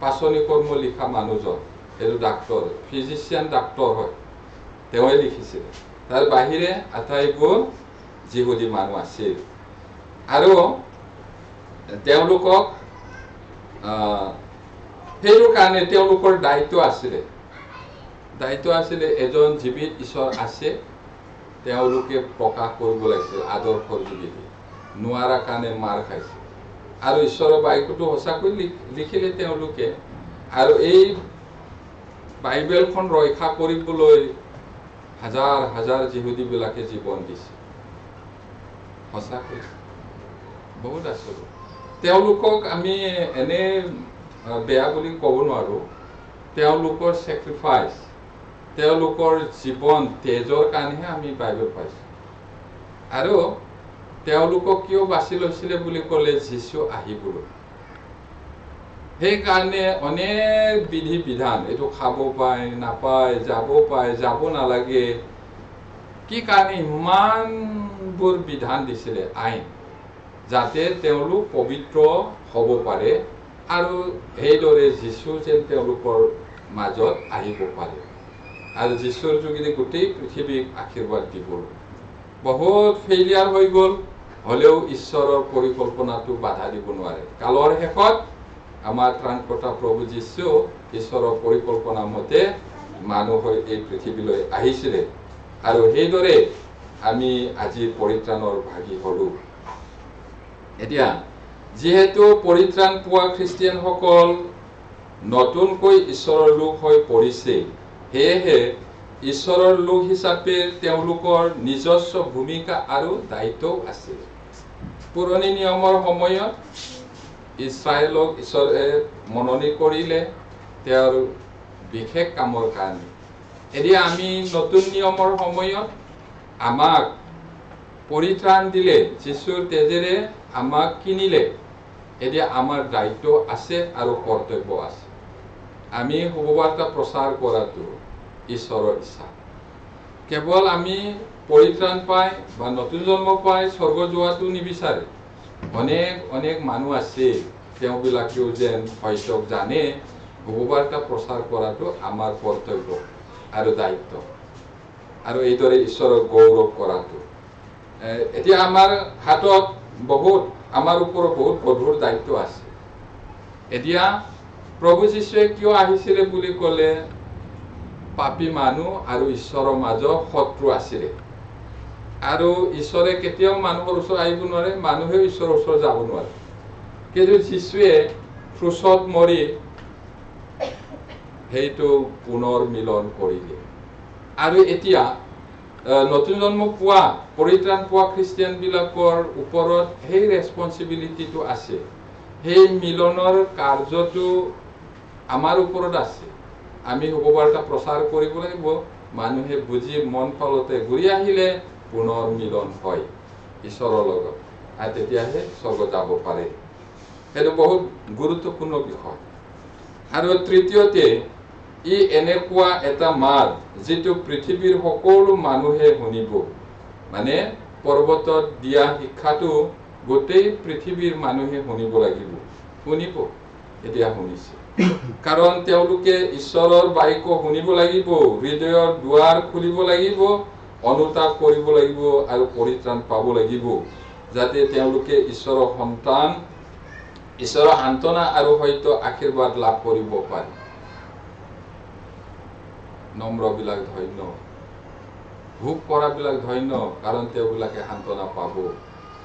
পাচনি কৰ্ম লিখা মানুহজন, এইটো ডাক্তৰ, ফিজিচিয়ান ডাক্তৰ হয়, তেওঁৱে লিখিছিলে। তাৰ বাহিৰে আটাইবোৰ যিহুদী মানুহ আছিল। আৰু তেওঁলোকক সেইটো কাৰণে তেওঁলোকৰ দায়িত্ব আছিলে এজন জীৱিত ঈশ্বৰ আছে, তেওঁলোকে প্ৰকাশ কৰিব লাগিছিল আদৰ্শৰ যোগেদি। নোৱাৰা কাৰণে মাৰ খাইছিল আৰু ঈশ্বৰৰ বাক্যটো সঁচাকৈ লিখিলে তেওঁলোকে। আৰু এই বাইবেলখন ৰক্ষা কৰিবলৈ হাজাৰ হাজাৰ যিহুদীবিলাকে জীৱন দিছে। সঁচাকৈ বহুত আচল। তেওঁলোকক আমি এনে বেয়া বুলি ক'ব নোৱাৰো। তেওঁলোকৰ চেক্ৰিফাইচ, তেওঁলোকৰ জীৱন তেজৰ কাৰণেহে আমি বাইবেল পাইছো। আৰু তেওঁলোকক কিয় বাছি লৈছিলে বুলি ক'লে, যীশু আহিবলৈ। সেইকাৰণে অনেক বিধি বিধান, এইটো খাব পায় নাপায়, যাব নালাগে, কি কাৰণে ইমানবোৰ বিধান দিছিলে আইন, যাতে তেওঁলোক পবিত্ৰ হ'ব পাৰে আৰু সেইদৰে যীশু যেন তেওঁলোকৰ মাজত আহিব পাৰে। আৰু যীশুৰ যোগেদি গোটেই পৃথিৱীক আশীৰ্বাদ দিবলৈ বহুত ফেইলিয়াৰ হৈ গ'ল হ'লেও ঈশ্বৰৰ পৰিকল্পনাটো বাধা দিব নোৱাৰে কালৰ শেষত আমাৰ ত্ৰাণকৰ্তা প্ৰভু যীশু ঈশ্বৰৰ পৰিকল্পনা মতে মানুহ হৈ এই পৃথিৱীলৈ আহিছিলে আৰু সেইদৰে আমি আজি পৰিত্ৰাণৰ ভাগী হলো এতিয়া যেহেতু পৰিত্ৰাণ পোৱা খ্ৰীষ্টিয়ানসকল নতুনকৈ ঈশ্বৰৰ লোক হৈ পৰিছে সেয়েহে ঈশ্বৰৰ লোক হিচাপে তেওঁলোকৰ নিজস্ব ভূমিকা আৰু দায়িত্বও আছে পুৰণি নিয়মৰ সময়ত ইছৰাইলক ঈশ্বৰে মনোনীত কৰিলে তেওঁৰ বিশেষ কামৰ কাৰণে এতিয়া আমি নতুন নিয়মৰ সময়ত আমাক পৰিত্ৰাণ দিলে যীশুৰ তেজেৰে আমাক কিনিলে এতিয়া আমাৰ দায়িত্ব আছে আৰু কৰ্তব্য আছে আমি শুভবাৰ্তা প্ৰচাৰ কৰাটো ঈশ্বৰৰ ইচ্ছা কেৱল আমি পৰিত্ৰাণ পাই বা নতুন জন্ম পাই স্বৰ্গ যোৱাটো নিবিচাৰে অনেক মানুহ আছে তেওঁবিলাকেও যেন সত্যক জানে শুভবাৰ্তা প্ৰচাৰ কৰাটো আমাৰ কৰ্তব্য আৰু দায়িত্ব আৰু এইদৰে ঈশ্বৰক গৌৰৱ কৰাটো এতিয়া আমাৰ হাতত আমাৰ ওপৰত বহুত গধুৰ দায়িত্ব আছে এতিয়া প্ৰভু যীশুৱে কিয় আহিছিলে বুলি ক'লে পাপী মানুহ আৰু ঈশ্বৰৰ মাজত শত্ৰু আছিলে আৰু ঈশ্বৰে কেতিয়াও মানুহৰ ওচৰত আহিব নোৱাৰে মানুহেও ঈশ্বৰৰ ওচৰত যাব নোৱাৰে কিন্তু যীশুৱে ক্ৰুচত মৰি সেইটো পুনৰ মিলন কৰিলে আৰু এতিয়া নতুন জন্ম পোৱা পৰিত্ৰাণ পোৱা খ্ৰীষ্টিয়ানবিলাকৰ ওপৰত সেই ৰেছপঞ্চিবিলিটিটো আছে সেই মিলনৰ কাৰ্যটো আমাৰ ওপৰত আছে আমি শুভবাৰ্তা প্ৰচাৰ কৰিব লাগিব মানুহে বুজি মন ফলতে ঘূৰি আহিলে পুনৰ মিলন হয় ঈশ্বৰৰ লগত আৰু তেতিয়াহে স্বৰ্গ যাব পাৰে সেইটো বহুত গুৰুত্বপূৰ্ণ বিষয় আৰু তৃতীয়তে ই এনেকুৱা এটা মাত যিটো পৃথিৱীৰ সকলো মানুহে শুনিব মানে পৰ্বতত দিয়া শিক্ষাটো গোটেই পৃথিৱীৰ মানুহে শুনিব লাগিব শুনিব এতিয়া শুনিছে কাৰণ তেওঁলোকে ঈশ্বৰৰ বাক্য শুনিব লাগিব হৃদয়ৰ দুৱাৰ খুলিব লাগিব অনুতাপ কৰিব লাগিব আৰু পৰিত্ৰাণ পাব লাগিব যাতে তেওঁলোকে ঈশ্বৰৰ সন্তান ঈশ্বৰৰ সান্তনা আৰু সত্য আশীৰ্বাদ লাভ কৰিব পাৰে নম্ৰবিলাক ধন্য ভোগ কৰাবিলাক ধন্য কাৰণ তেওঁবিলাকে সান্তনা পাব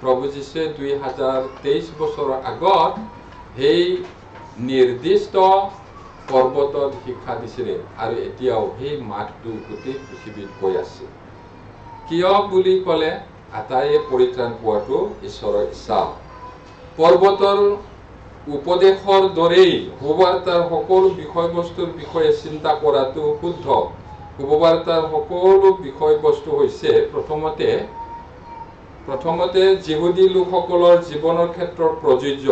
প্ৰভু যীশুৱে 2023 বছৰৰ আগত সেই নিৰ্দিষ্ট পৰ্বতত শিক্ষা দিছিলে আৰু এতিয়াও সেই মাতটো গোটেই পৃথিৱীত গৈ আছে কিয় বুলি ক'লে আটাইয়ে পৰিত্ৰাণ পোৱাটো ঈশ্বৰৰ ইচ্ছা পৰ্বতৰ উপদেশৰ দৰেই শুভবাৰ্তাৰ সকলো বিষয়বস্তুৰ বিষয়ে চিন্তা কৰাটো শুদ্ধ শুভবাৰ্তাৰ সকলো বিষয়বস্তু হৈছে প্ৰথমতে যিহুদী লোকসকলৰ জীৱনৰ ক্ষেত্ৰত প্ৰযোজ্য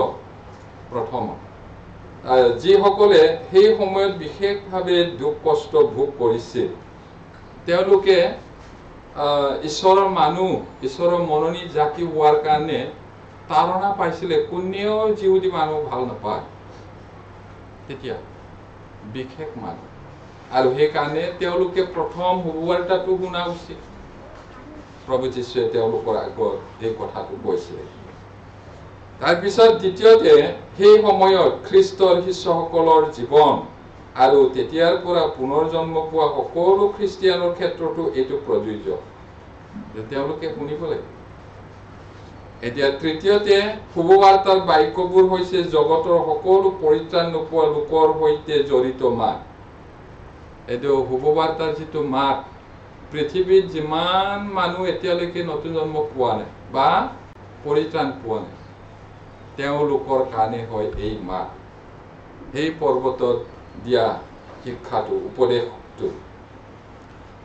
যিসকলে সেই সময়ত বিশেষভাৱে দুখ কষ্ট ভোগ কৰিছিল তেওঁলোকে ঈশ্বৰৰ মানুহ ঈশ্বৰৰ মনোনীত জাতি হোৱাৰ কাৰণে তাৰণা পাইছিলে কোনেও যিহুদী মানুহ ভাল নাপায় তেতিয়া বিশেষ মানুহ আৰু সেইকাৰণে তেওঁলোকে প্ৰথম শুভবাৰ্তাটো শুনা উচিত প্ৰভু যীশুৱে তেওঁলোকৰ আগত এই কথাটো কৈছিলে তাৰপিছত দ্বিতীয়তে সেই সময়ত খ্ৰীষ্টৰ শিষ্যসকলৰ জীৱন আৰু তেতিয়াৰ পৰা পুনৰ জন্ম পোৱা সকলো খ্ৰীষ্টিয়ানৰ ক্ষেত্ৰতো এইটো প্ৰযোজ্য তেওঁলোকে শুনিব লাগিব এতিয়া তৃতীয়তে শুভবাৰ্তাৰ বাক্যবোৰ হৈছে জগতৰ সকলো পৰিত্ৰাণ নোপোৱা লোকৰ সৈতে জড়িত মাত এইটো শুভবাৰ্তাৰ যিটো মাত পৃথিৱীত যিমান মানুহ এতিয়ালৈকে নতুন জন্ম পোৱা নাই বা পৰিত্ৰাণ পোৱা নাই তেওঁলোকৰ কাৰণে হয় এই মাত সেই পৰ্বতত দিয়া শিক্ষাটো উপদেশটো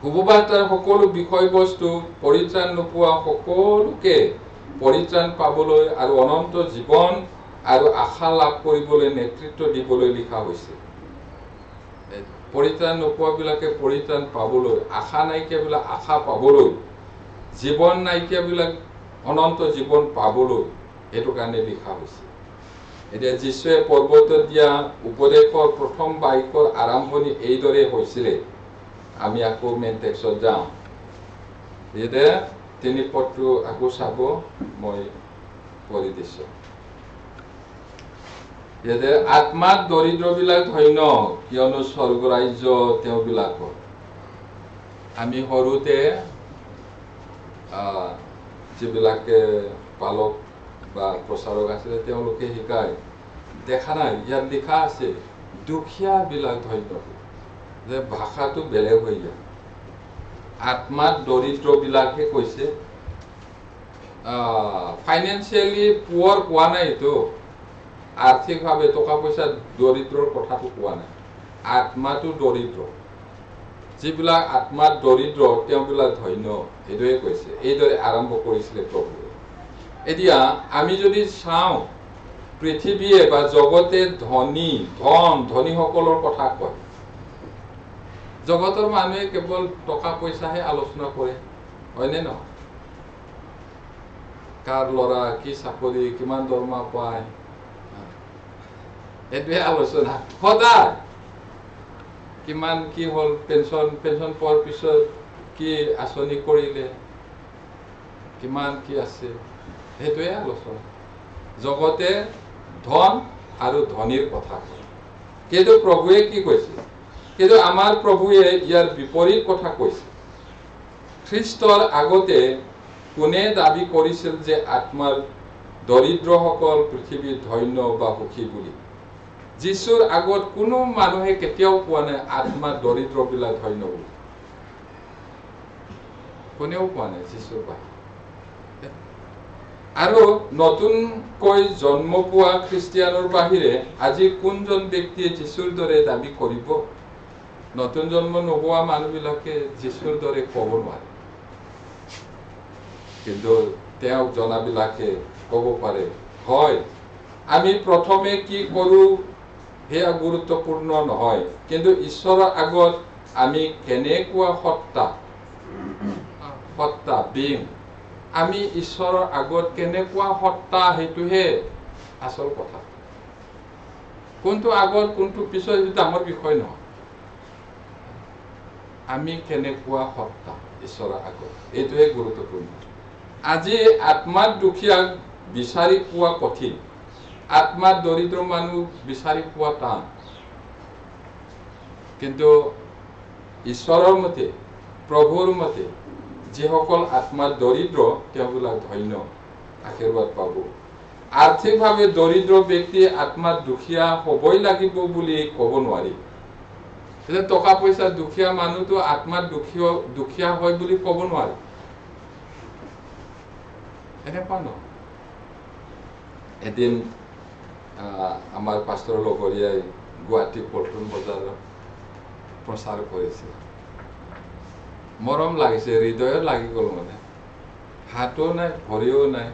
শুভবাৰ্তাৰ সকলো বিষয়বস্তু পৰিত্ৰাণ নোপোৱা সকলোকে পৰিত্ৰাণ পাবলৈ আৰু অনন্ত জীৱন আৰু আশা লাভ কৰিবলৈ নেতৃত্ব দিবলৈ লিখা হৈছে পৰিত্ৰাণ নোপোৱাবিলাকে পৰিত্ৰাণ পাবলৈ আশা নাইকিয়াবিলাক আশা পাবলৈ জীৱন নাইকিয়াবিলাক অনন্ত জীৱন পাবলৈ এইটো কাৰণে লিখা হৈছে এতিয়া যীশুৱে পৰ্বতত দিয়া উপদেশৰ প্ৰথম বাক্যৰ আৰম্ভণি এইদৰে হৈছিলে আমি আকৌ মেইন টেক্সট যাওঁ ইয়াতে 3 পদটো আকৌ চাব মই পঢ়ি দিছোঁ ইয়াতে আত্মাত দৰিদ্ৰবিলাক ধন্য কিয়নো স্বৰ্গ ৰাজ্য তেওঁবিলাকৰ আমি সৰুতে যিবিলাকে পালক বা প্ৰচাৰক আছিলে তেওঁলোকে শিকায় দেখা নাই ইয়াত লিখা আছে দুখীয়া বিলাক ধন্য যে ভাষাটো বেলেগ হৈ যায় আত্মাত দৰিদ্ৰ বিলাকে কৈছে ফাইনেন্সিয়েলি পুৱাৰ কোৱা নাই এইটো আৰ্থিকভাৱে টকা পইচা দৰিদ্ৰৰ কথাটো কোৱা নাই আত্মাটো দৰিদ্ৰ যিবিলাক আত্মাত দৰিদ্ৰ তেওঁবিলাক ধন্য এইটোৱে কৈছে এইদৰে আৰম্ভ কৰিছিলে প্ৰভুৱে এতিয়া আমি যদি চাওঁ পৃথিৱীয়ে বা জগতে ধনীসকলৰ কথা কয় জগতৰ মানুহে কেৱল টকা পইচাহে আলোচনা কৰে হয়নে নহয় কাৰ ল'ৰা কি চাকৰি কিমান দৰমহা পায় এইটোৱে আলোচনা সদায় কিমান কি হ'ল পেঞ্চন পোৱাৰ পিছত কি আঁচনি কৰিলে কিমান কি আছে সেইটোৱে আলোচনা জগতে ধন আৰু ধনীৰ কথা কয় কিন্তু প্ৰভুৱে কি কৈছে কিন্তু আমাৰ প্ৰভুৱে ইয়াৰ বিপৰীত কথা কৈছে খ্ৰীষ্টৰ আগতে কোনে দাবী কৰিছিল যে আত্মাৰ দৰিদ্ৰসকল পৃথিৱীৰ ধন্য বা সুখী বুলি যীশুৰ আগত কোনো মানুহে কেতিয়াও কোৱা নাই আত্মাৰ দৰিদ্ৰবিলাক ধন্য বুলি কোনেও কোৱা নাই যীশুৰ বাহিৰে আৰু নতুনকৈ জন্ম পোৱা খ্ৰীষ্টিয়ানৰ বাহিৰে আজি কোনজন ব্যক্তিয়ে যীশুৰ দৰে দাবী কৰিব নতুন জন্ম নোহোৱা মানুহবিলাকে যীশুৰ দৰে ক'ব নোৱাৰে কিন্তু তেওঁক জনাবিলাকে ক'ব পাৰে হয় আমি প্ৰথমে কি কৰোঁ সেয়া গুৰুত্বপূৰ্ণ নহয় কিন্তু ঈশ্বৰৰ আগত আমি কেনেকুৱা সত্তা বিং আমি ঈশ্বৰৰ আগত কেনেকুৱা সত্তা সেইটোহে আচল কথা কোনটো আগত কোনটো পিছত সেইটো ডাঙৰ বিষয় নহয় আমি কেনেকুৱা সত্তা ঈশ্বৰৰ আগত এইটোহে গুৰুত্বপূৰ্ণ আজি আত্মাত দুখীয়াক বিচাৰি পোৱা কঠিন আত্মাত দৰিদ্ৰ মানুহ বিচাৰি পোৱা টান কিন্তু ঈশ্বৰৰ মতে প্ৰভুৰ মতে যিসকল আত্মাত দৰিদ্ৰ তেওঁবিলাক ধন্য আশীৰ্বাদ পাব আৰ্থিকভাৱে দৰিদ্ৰ ব্যক্তি আত্মাত দুখীয়া হ'বই লাগিব বুলি ক'ব নোৱাৰি টকা পইচা দুখীয়া মানুহটো আত্মাত দুখীয়া হয় বুলি ক'ব নোৱাৰি এনেকুৱা নহয় এদিন আমাৰ পাষ্টৰ লগৰীয়াই গুৱাহাটী পল্টন বজাৰত প্ৰচাৰ কৰিছিল মৰম লাগিছে হৃদয়ত লাগি গ'ল মানে হাতো নাই ভৰিও নাই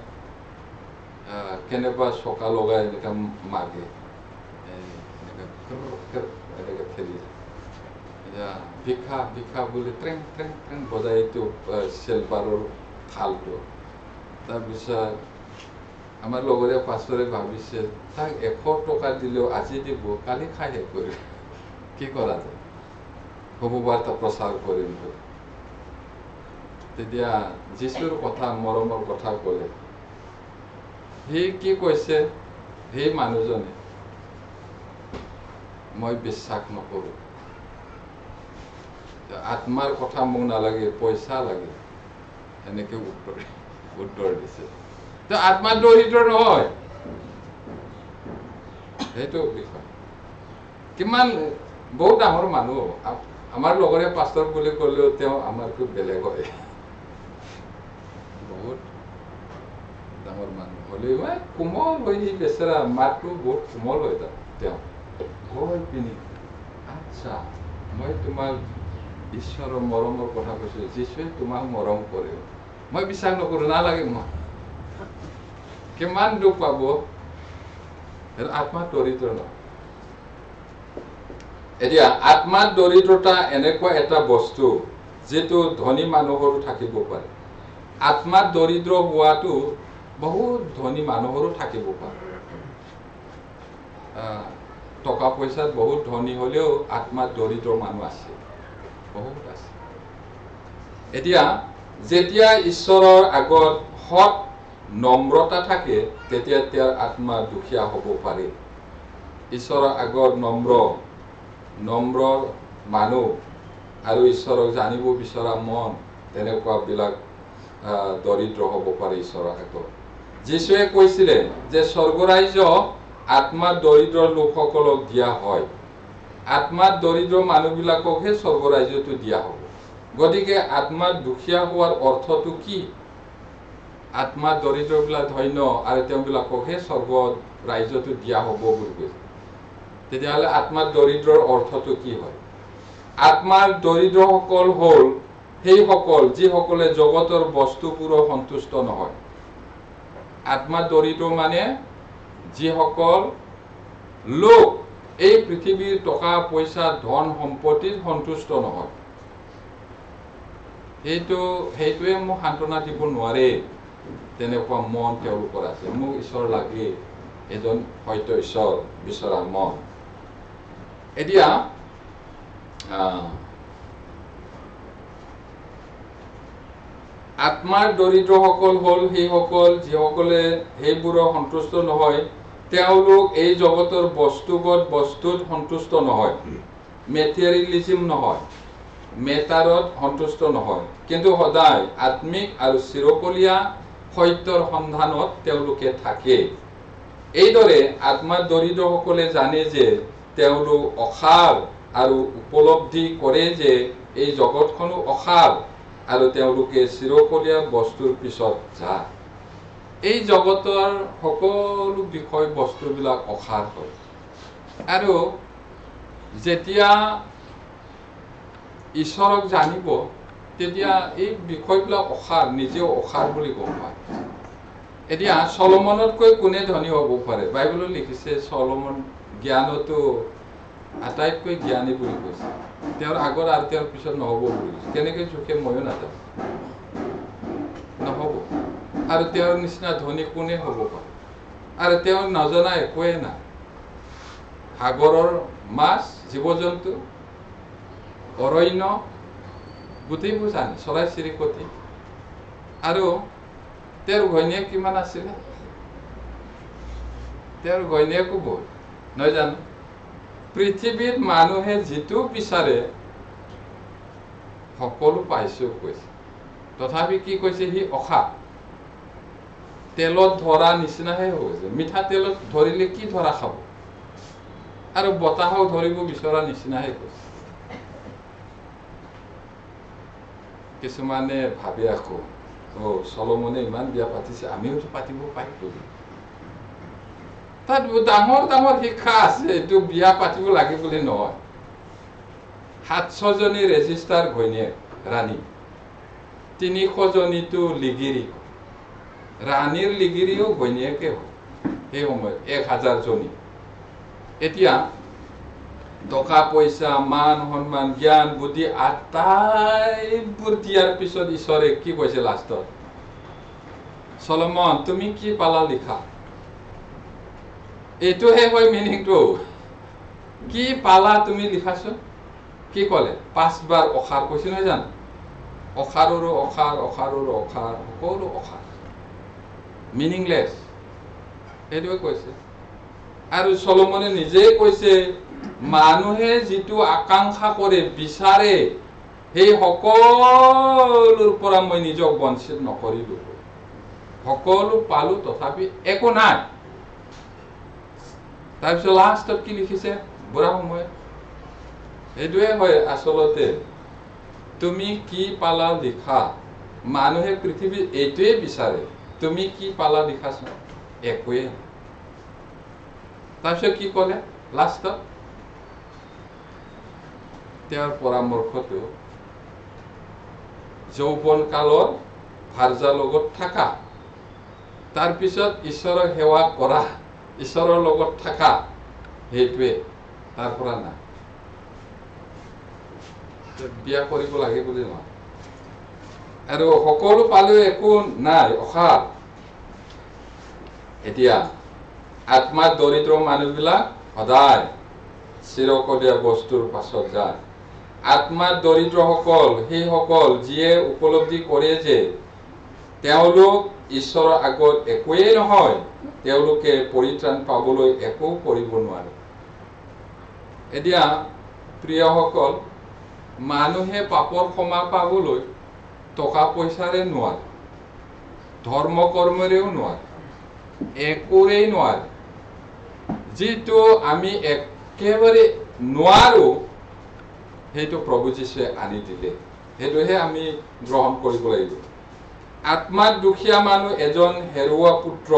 কেনেকুৱা চকা লগাই এনেকুৱা মাগে এনেকৈ খেলি ভিক্ষা বুলি ট্ৰেং ট্ৰেং ট্ৰেং বজাই এইটো চেলপাৰৰ থালটো তাৰপিছত আমাৰ লগৰীয়া পাষ্টৰে ভাবিছে তাক 100 টকা দিলেও আজি দিব কালি খাই শেষ কৰিব কি কৰা যায় শুভবাৰ্তা প্ৰচাৰ কৰিম তেতিয়া যীশুৰ কথা মৰমৰ কথা ক'লে সি কি কৈছে সেই মানুহজনে মই বিশ্বাস নকৰোঁ আত্মাৰ কথা মোক নালাগে পইচা লাগে এনেকে উত্তৰ দিছে আত্মাৰ দৰিদ্ৰ নহয় সেইটো বিষয় কিমান বহুত ডাঙৰ মানুহ আমাৰ লগৰীয়া পাষ্টৰ বুলি ক'লেও তেওঁ আমাৰতো বেলেগ হয় বহুত ডাঙৰ মানুহ হ'লেও কোমল হৈ সি বেচেৰা মাতটো বহুত কোমল হয় তেওঁ গৈ পিনি আচ্ছা মই তোমাক ঈশ্বৰৰ মৰমৰ কথা কৈছোঁ যীশুৱে তোমাক মৰম কৰে মই বিশ্বাস নকৰোঁ নালাগে মই কিমান দুখ পাব আত্মাৰ দৰিদ্ৰ নহয় এতিয়া আত্মাৰ দৰিদ্ৰতা এনেকুৱা এটা বস্তু যিটো ধনী মানুহৰো থাকিব পাৰে আত্মাৰ দৰিদ্ৰ হোৱাটো বহুত ধনী মানুহৰো থাকিব পাৰে টকা পইচাত বহুত ধনী হ'লেও আত্মাৰ দৰিদ্ৰ মানুহ আছে বহুত আছে। এতিয়া যেতিয়া ঈশ্বৰৰ আগত সৎ নম্ৰতা থাকে তেতিয়া তেওঁৰ আত্মা দুখীয়া হ'ব পাৰে। ঈশ্বৰৰ আগত নম্ৰ মানুহ আৰু ঈশ্বৰক জানিব বিচৰা মন তেনেকুৱাবিলাক দৰিদ্ৰ হ'ব পাৰে ঈশ্বৰৰ আগত। যীশুৱে কৈছিলে যে স্বৰ্গৰাজ্য আত্মাৰ দৰিদ্ৰ লোকসকলক দিয়া হয়। আত্মাৰ দৰিদ্ৰ মানুহবিলাককহে স্বৰ্গৰাজ্যটো দিয়া হ'ব। গতিকে আত্মাৰ দুখীয়া হোৱাৰ অৰ্থটো কি? আত্মাৰ দৰিদ্ৰবিলাক ধন্য আৰু তেওঁবিলাককহে স্বৰ্গ ৰাজ্যটো দিয়া হ'ব বুলি কৈছে। তেতিয়াহ'লে আত্মাৰ দৰিদ্ৰৰ অৰ্থটো কি হয়? আত্মাৰ দৰিদ্ৰসকল হ'ল সেইসকল যিসকলে জগতৰ বস্তুবোৰৰ সন্তুষ্ট নহয়। আত্মাৰ দৰিদ্ৰ মানে যিসকল লোক এই পৃথিৱীৰ টকা পইচা ধন সম্পত্তিত সন্তুষ্ট নহয়। সেইটোৱে মোক সান্তনা দিব নোৱাৰে তেনেকুৱা মন তেওঁলোকৰ আছে। মোক ঈশ্বৰ লাগে, এজন হয়তো ঈশ্বৰ বিচৰা মন। এতিয়া আত্মাৰ দৰিদ্ৰসকল হ'ল সেইসকল যিসকলে সেইবোৰৰ সন্তুষ্ট নহয়। তেওঁলোক এই জগতৰ বস্তুত সন্তুষ্ট নহয়, মেটেৰিয়েলিজিম নহয়, মেটাৰত সন্তুষ্ট নহয়, কিন্তু সদায় আত্মিক আৰু চিৰকলীয়া সত্যৰ সন্ধানত তেওঁলোকে থাকে। এইদৰে আত্মাৰ দৰিদ্ৰসকলে জানে যে তেওঁলোক অসাৰ আৰু উপলব্ধি কৰে যে এই জগতখনো অসাৰ আৰু তেওঁলোকে চিৰকলীয়া বস্তুৰ পিছত যায়। এই জগতৰ সকলো বিষয় বস্তুবিলাক অসাৰ হয় আৰু যেতিয়া ঈশ্বৰক জানিব তেতিয়া এই বিষয়বিলাক অসাৰ, নিজেও অসাৰ বুলি গম পায়। এতিয়া চলমনতকৈ কোনে ধনী হ'ব পাৰে? বাইবেলত লিখিছে চলমন জ্ঞানতো আটাইতকৈ জ্ঞানী বুলি কৈছে। তেওঁৰ আগত আৰু তেওঁৰ পিছত নহ'ব বুলি কৈছে। কেনেকৈ জোখে ময়ো নাজানো, নহ'ব। আৰু তেওঁৰ নিচিনা ধনী কোনে হ'ব পাৰে? আৰু তেওঁ নজনা একোৱে নাই। সাগৰৰ মাছ, জীৱ জন্তু, অৰণ্য গোটেইবোৰ জানে, চৰাই চিৰিকটি। আৰু তেওঁৰ ঘৈণীয়েক কিমান আছিলে? তেওঁৰ ঘৈণীয়েকো বহুত, নহয় জানো? পৃথিৱীত মানুহে যিটো বিচাৰে সকলো পাইছো কৈছে, তথাপি কি কৈছে? সি অসাৰ, তেলত ধৰা নিচিনাহে হৈছে। মিঠাতেলত ধৰিলে কি ধৰা খাব? আৰু বতাহক ধৰিব বিচৰা নিচিনাহে কৈছে। কিছুমানে ভাবে আকৌ চলমনে ইমান বিয়া পাতিছে, আমিওতো পাতিব পাৰিলো। তাত ডাঙৰ ডাঙৰ শিক্ষা আছে, এইটো বিয়া পাতিব লাগে বুলি নহয়। 700 জনী ৰেজিষ্টাৰ ঘৈণীয়েক ৰাণী, 300 জনীটো লিগিৰি। ৰাণীৰ লিগিৰিও ঘৈণীয়েকে হয় সেই সময়ত 1000 জনী। এতিয়া টকা পইচা, মান সন্মান, জ্ঞান বুদ্ধি আটাইবোৰ দিয়াৰ পিছত ঈশ্বৰে কি কৈছে লাষ্টত? চলমন তুমি কি পালা লিখা। এইটোহে হয় মিনিংটো। কি পালা তুমি লিখাচোন। কি ক'লে? 5 বাৰ অসাৰ কৈছে, নহয় জানো? অসাৰৰো অসাৰ, অসাৰৰো অসাৰ, সকলো অসাৰ, মিনিংলেছ, সেইটোৱে কৈছে। আৰু চলমনে নিজেই কৈছে মানুহে যিটো আকাংক্ষা কৰে, বিচাৰে, সেই সকলোৰ পৰা মই নিজক বঞ্চিত নকৰিলো। সকলো পালো তথাপি একো নাই। তাৰপিছত লাষ্টত কি লিখিছে? বুঢ়া সময়ত এইটোৱে হয় আচলতে, তুমি কি পালা লিখা। মানুহে পৃথিৱীত এইটোৱে বিচাৰে, তুমি কি পালা লিখাচোন। একোৱে। তাৰপিছত কি ক'লে লাষ্টত? তেওঁৰ পৰামৰ্শটো যৌৱন কালৰ ভাৰ্যাৰ লগত থাকা, তাৰপিছত ঈশ্বৰৰ সেৱা কৰা, ঈশ্বৰৰ লগত থাকা, সেইটোৱে। তাৰ পৰা নাই। বিয়া কৰিব লাগে বুলি নহয়। আৰু সকলো পালেও একো নাই, অসাৰ। এতিয়া আত্মাৰ দৰিদ্ৰ মানুহবিলাক সদায় চিৰকলীয়া বস্তুৰ পাছত যায়। আত্মাৰ দৰিদ্ৰসকল সেইসকল যিয়ে উপলব্ধি কৰে যে তেওঁলোক ঈশ্বৰৰ আগত একোৱেই নহয়, তেওঁলোকে পৰিত্ৰাণ পাবলৈ একো কৰিব নোৱাৰে। এতিয়া প্ৰিয়সকল, মানুহে পাপৰ ক্ষমা পাবলৈ টকা পইচাৰে নোৱাৰে, ধৰ্ম কৰ্মৰেও নোৱাৰে, একোৰেই নোৱাৰে। যিটো আমি একেবাৰে নোৱাৰো সেইটো প্ৰভু যীশুৱে আনি দিলে, সেইটোহে আমি গ্ৰহণ কৰিব লাগিব। আত্মাত দুখীয়া মানুহ এজন হেৰুৱা পুত্ৰ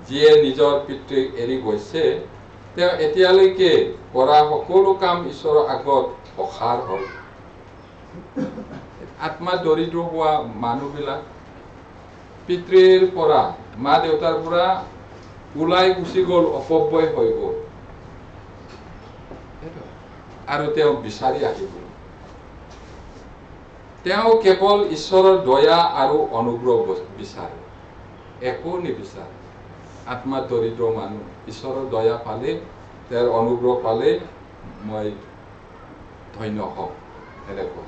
যিয়ে নিজৰ পিতৃক এৰি গৈছে, তেওঁ এতিয়ালৈকে কৰা সকলো কাম ঈশ্বৰৰ আগত অসাৰ হয়। আত্মাত দৰিদ্ৰ হোৱা মানুহবিলাক পিতৃৰ পৰা, মা দেউতাৰ পৰা ওলাই গুচি গ'ল, অপব্যয় হৈ গ'ল, আৰু তেওঁ বিচাৰি আহিব। তেওঁ কেৱল ঈশ্বৰৰ দয়া আৰু অনুগ্ৰহ বিচাৰে, একো নিবিচাৰে। আত্মাত দৰিদ্ৰ মানুহ ঈশ্বৰৰ দয়া পালে, তেওঁৰ অনুগ্ৰহ পালে মই ধন্য হম, এনেকুৱা।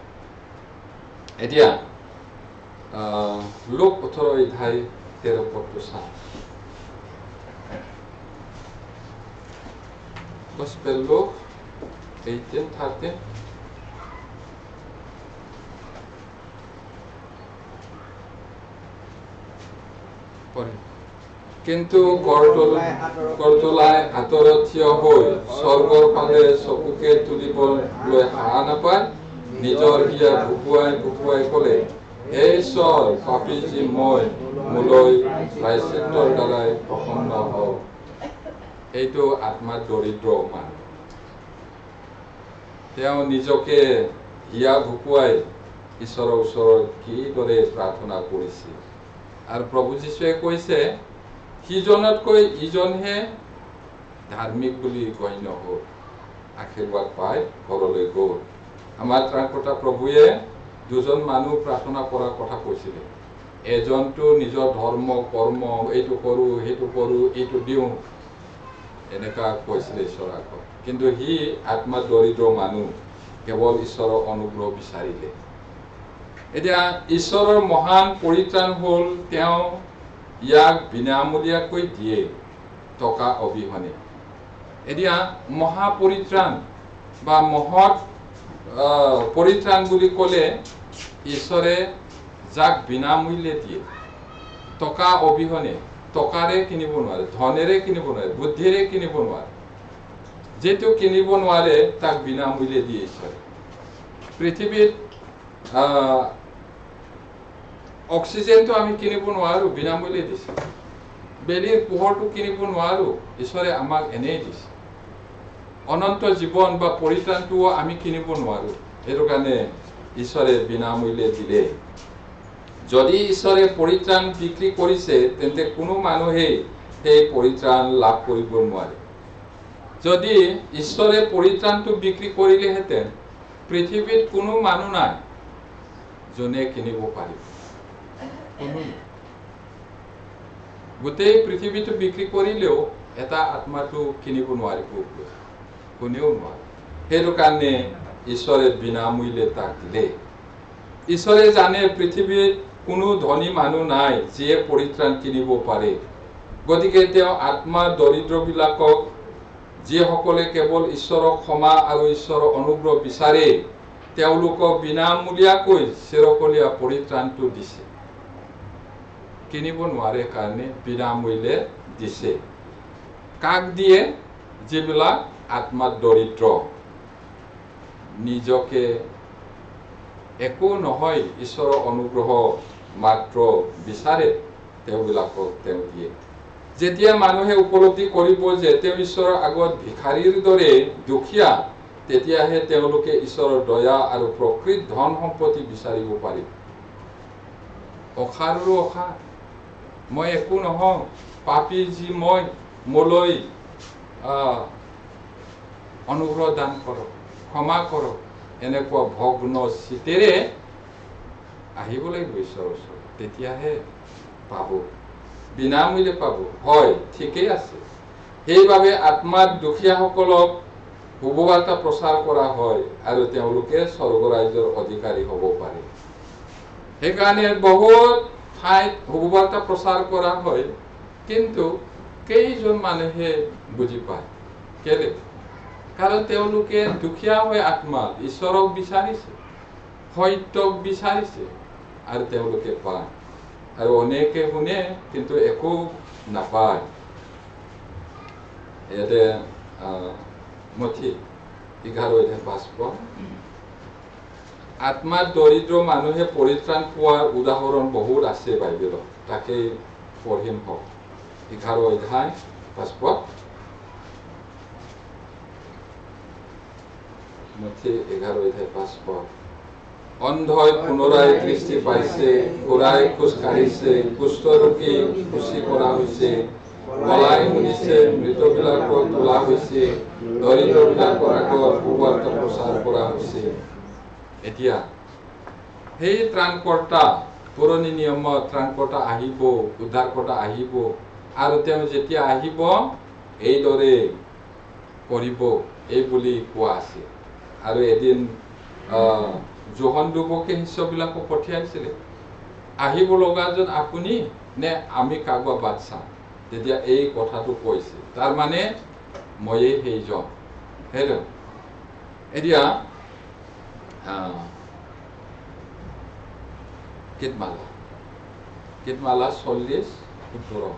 এতিয়া লোক 18:13 চাওঁ। Gospel Luke 18:13. কিন্তু কৰতোলাই আঁতৰত থিয় হৈ স্বৰ্গৰ ফালে চকুকে তুলিবলৈ সাহা নাপায়, নিজৰ হিয়া ভুকুৱাই ক'লে, হে ঈশ্বৰ, পাপী যি মই, মোলৈ প্ৰায়শ্চিত্তৰ দ্বাৰাই প্ৰসন্ন হওক। এইটো আত্মাত দৰিদ্ৰ মানুহ। তেওঁ নিজকে হিয়া ভুকুৱাই ঈশ্বৰৰ ওচৰত কিদৰে প্ৰাৰ্থনা কৰিছে। আৰু প্ৰভু যীশুৱে কৈছে, সিজনতকৈ ইজনহে ধাৰ্মিক বুলি গণ্য হ'ল, আশীৰ্বাদ পাই ঘৰলৈ গ'ল। আমাৰ ত্ৰাণকৰ্তা প্ৰভুৱে দুজন মানুহ প্ৰাৰ্থনা কৰাৰ কথা কৈছিলে। এজনটো নিজৰ ধৰ্ম কৰ্ম, এইটো কৰোঁ সেইটো কৰোঁ, এইটো দিওঁ, এনেকুৱা কৈছিলে ঈশ্বৰৰ আগত। কিন্তু সি আত্মাত দৰিদ্ৰ মানুহ, কেৱল ঈশ্বৰৰ অনুগ্ৰহ বিচাৰিলে। এতিয়া ঈশ্বৰৰ মহান পৰিত্ৰাণ হ'ল তেওঁ ইয়াক বিনামূলীয়াকৈ দিয়ে, টকা অবিহনে। এতিয়া মহাপৰিত্ৰাণ বা মহৎ পৰিত্ৰাণ বুলি ক'লে ঈশ্বৰে যাক বিনামূল্যে দিয়ে, টকা অবিহনে, টকাৰে কিনিব নোৱাৰে, ধনেৰে কিনিব নোৱাৰে, বুদ্ধিৰে কিনিব নোৱাৰে। যিটো কিনিব নোৱাৰে তাক বিনামূল্যে দিয়ে ঈশ্বৰে। পৃথিৱীত অক্সিজেনটো আমি কিনিব নোৱাৰো, বিনামূল্যে দিছে। বেলিৰ পোহৰটো কিনিব নোৱাৰো, ঈশ্বৰে আমাক এনেই দিছে। অনন্ত জীৱন বা পৰিত্ৰাণটোও আমি কিনিব নোৱাৰো, সেইটো কাৰণে ঈশ্বৰে বিনামূল্যে দিলে। যদি ঈশ্বৰে পৰিত্ৰাণ বিক্ৰী কৰিছে, তেন্তে কোনো মানুহেই সেই পৰিত্ৰাণ লাভ কৰিব নোৱাৰে। যদি ঈশ্বৰে পৰিত্ৰাণটো বিক্ৰী কৰিলেহেঁতেন, পৃথিৱীত কোনো মানুহ নাই যোনে কিনিব পাৰিব। গোটেই পৃথিৱীটো বিক্ৰী কৰিলেও এটা আত্মাটো কিনিব নোৱাৰিব, কোনেও নোৱাৰে। সেইটো কাৰণে ঈশ্বৰে বিনামূল্যে তাক দিলে। ঈশ্বৰে জানে পৃথিৱীত কোনো ধনী মানুহ নাই যিয়ে পৰিত্ৰাণ কিনিব পাৰে। গতিকে তেওঁ আত্মাৰ দৰিদ্ৰবিলাকক, যিসকলে কেৱল ঈশ্বৰৰ ক্ষমা আৰু ঈশ্বৰৰ অনুগ্ৰহ বিচাৰে, তেওঁলোকক বিনামূলীয়াকৈ চিৰকলীয়া পৰিত্ৰাণটো দিছে। কিনিব নোৱাৰে কাৰণে বিনামূল্যে দিছে। কাক দিয়ে? যিবিলাক আত্মাত দৰিদ্ৰ, নিজকে একো নহয়, ঈশ্বৰৰ অনুগ্ৰহ মাত্ৰ বিচাৰে, তেওঁবিলাকক তেওঁ দিয়ে। যেতিয়া মানুহে উপলব্ধি কৰিব যে তেওঁ ঈশ্বৰৰ আগত ভিখাৰীৰ দৰে দুখীয়া, তেতিয়াহে তেওঁলোকে ঈশ্বৰৰ দয়া আৰু প্ৰকৃত ধন সম্পত্তি বিচাৰিব পাৰিব। অসাৰৰো অসাৰ, মই একো নহওঁ, পাপী যি মই, মোলৈ অনুগ্ৰহ দান কৰক, ক্ষমা কৰক, এনেকুৱা ভগ্ন চিতেৰে আহিব লাগিব ঈশ্বৰৰ ওচৰত, তেতিয়াহে পাব, বিনামূল্যে পাব। হয়, ঠিকেই আছে। সেইবাবে আত্মাত দুখীয়াসকলক শুভবাৰ্তা প্ৰচাৰ কৰা হয় আৰু তেওঁলোকে স্বৰ্গৰাজ্যৰ অধিকাৰী হ'ব পাৰে। সেইকাৰণে বহুত ঠাইত শুভবাৰ্তা প্ৰচাৰ কৰা হয়, কিন্তু কেইজন মানুহে বুজি পায়। কেলে? কাৰণ তেওঁলোকে দুখীয়া হৈ আত্মাত ঈশ্বৰক বিচাৰিছে, সত্যক বিচাৰিছে, আৰু তেওঁলোকে পায়। আৰু অনেকে শুনে কিন্তু একো নাপায়। ইয়াতে মঠি 11:5 আত্মাত দৰিদ্ৰ মানুহে পৰিত্ৰাণ পোৱাৰ উদাহৰণ বহুত আছে বাইবেলত, তাকেই পঢ়িম হওক। 11:5 মঠি 11:5 অন্ধই পুনৰাই দৃষ্টি পাইছে, ঘোঁৰাই খোজ কাঢ়িছে, কুষ্ঠৰোগী খুচি কৰা হৈছে, পলাই শুনিছে, মৃতবিলাকক তোলা হৈছে, দৰিদ্ৰবিলাকৰ আগত সুবাৰ্তা প্ৰচাৰ কৰা হৈছে। এতিয়া সেই ত্ৰাণকৰ্তা, পুৰণি নিয়মত ত্ৰাণকৰ্তা আহিব, উদ্ধাৰকৰ্তা আহিব, আৰু তেওঁ যেতিয়া আহিব এইদৰে কৰিব, এই বুলি কোৱা আছে। আৰু এদিন যোহন ডুবকে শিষ্যবিলাকক পঠিয়াইছিলে, আহিব লগাজন আপুনি নে আমি কাৰোবা বাট চাম? তেতিয়া এই কথাটো কৈছে, তাৰমানে ময়েই সেইজন। সেইটো এতিয়া গীতমালা 40:17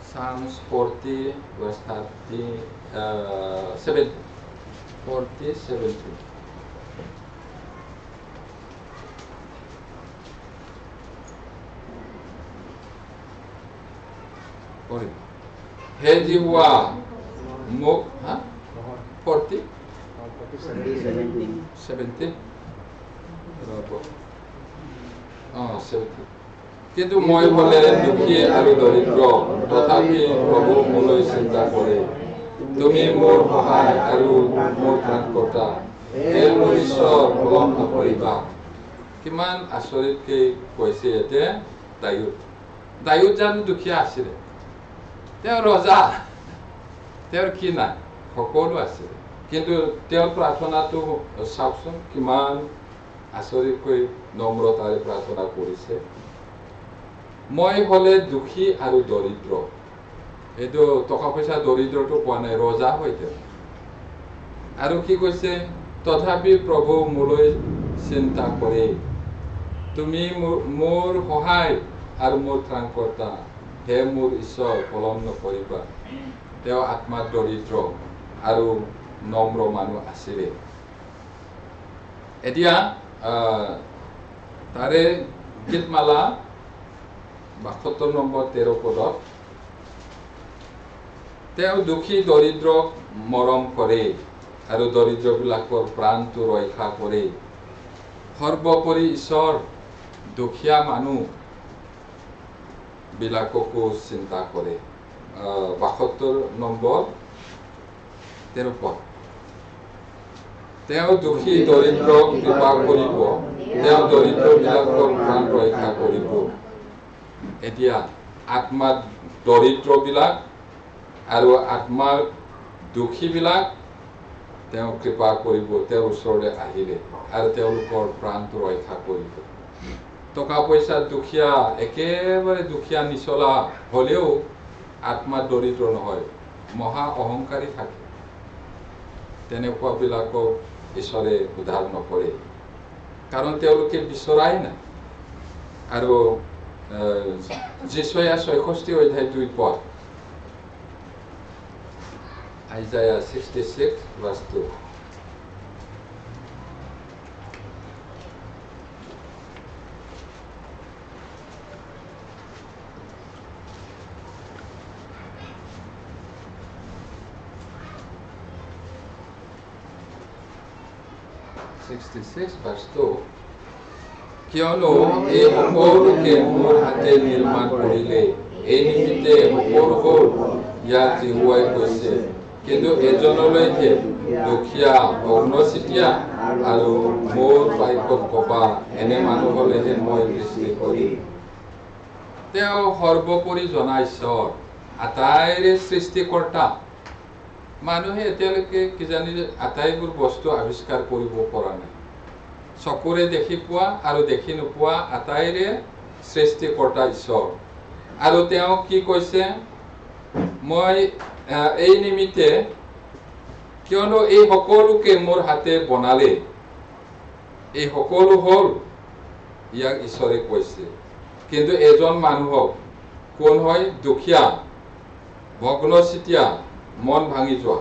Psalms 40:17 হে জিহুৱা মোক 40:17 কিন্তু মই হলে দুখী আৰু দৰিদ্ৰ, তথাপি প্ৰভু মোলৈ চিন্তা কৰে। তুমি মোৰ সহায় আৰু মোৰ ত্ৰাণকৰ্তা, হে মোৰ ঈশ্বৰ, পলম নকৰিবা। কিমান আচৰিতকে কৈছে ইয়াতে দায়ুদ জানো দুখীয়া আছিলে? তেওঁ ৰজা, তেওঁৰ কি নাই? সকলো আছিলে। কিন্তু তেওঁৰ প্ৰাৰ্থনাটো চাওকচোন, কিমান আচৰিতকৈ নম্ৰতাৰে প্ৰাৰ্থনা কৰিছে। মই হলে দুখী আৰু দৰিদ্ৰ, এইটো টকা পইচা দৰিদ্ৰটো কোৱা নাই, ৰজা হয় তেওঁ। আৰু কি কৈছে? তথাপি প্ৰভু মোলৈ চিন্তা কৰে। তুমি মোৰ সহায় আৰু মোৰ ত্ৰাণকৰ্তা, হে মোৰ ঈশ্বৰ, পলম নকৰিবা। তেওঁ আত্মাত দৰিদ্ৰ আৰু নম্ৰ মানুহ আছিলে। এতিয়া তাৰে গীতমালা 72:13 তেওঁ দুখী দৰিদ্ৰক মৰম কৰে আৰু দৰিদ্ৰবিলাকৰ প্ৰাণটো ৰক্ষা কৰে। সৰ্বোপৰি ঈশ্বৰ দুখীয়া মানুহ বিলাককো চিন্তা কৰে। 72:13 তেওঁ দুখী দৰিদ্ৰক কৃপা কৰিব, তেওঁ দৰিদ্ৰবিলাকৰ প্ৰাণ ৰক্ষা কৰিব। এতিয়া আত্মাত দৰিদ্ৰবিলাক আৰু আত্মাৰ দুখীবিলাক তেওঁ কৃপা কৰিব, তেওঁৰ ওচৰলৈ আহিলে, আৰু তেওঁলোকৰ প্ৰাণটো ৰক্ষা কৰিব। টকা পইচা দুখীয়া, একেবাৰে দুখীয়া নিচলা হলেও আত্মাত দৰিদ্ৰ নহয়, মহা অহংকাৰী থাকে, তেনেকুৱাবিলাকক ঈশ্বৰে উদ্ধাৰ নকৰে, কাৰণ তেওঁলোকে বিচৰাই নাই। আৰু যিচয়া 66:2 Isaiah 66:2 66:2 কিয়নো এই সকলোকে মোৰ হাতে নিৰ্মাণ কৰিলে, এই নিমিত্তে সকলো হ'ল ইয়াত জিহুৱাই কৈছে, কিন্তু এজনলৈকে দুখীয়া, অগ্নচিতীয়া আৰু মোৰ বাক্যত কবা, এনে মানুহ হলেহে মই দৃষ্টি কৰিম। তেওঁ সৰ্বোপৰি জনা ঈশ্বৰ, আটাইৰে সৃষ্টিকৰ্তা। মানুহে এতিয়ালৈকে কিজানি আটাইবোৰ বস্তু আৱিষ্কাৰ কৰিব পৰা নাই। চকুৰে দেখি পোৱা আৰু দেখি নোপোৱা আটাইৰে সৃষ্টিকৰ্তা ঈশ্বৰ। আৰু তেওঁ কি কৈছে, মই এই নিমিত্তে, কিয়নো এই সকলোকে মোৰ হাতে বনালে, এই সকলো হ'ল, ইয়াক ঈশ্বৰে কৈছে। কিন্তু এজন মানুহক, কোন হয়? দুখীয়া, ভগ্নচিতীয়া, মন ভাঙি যোৱা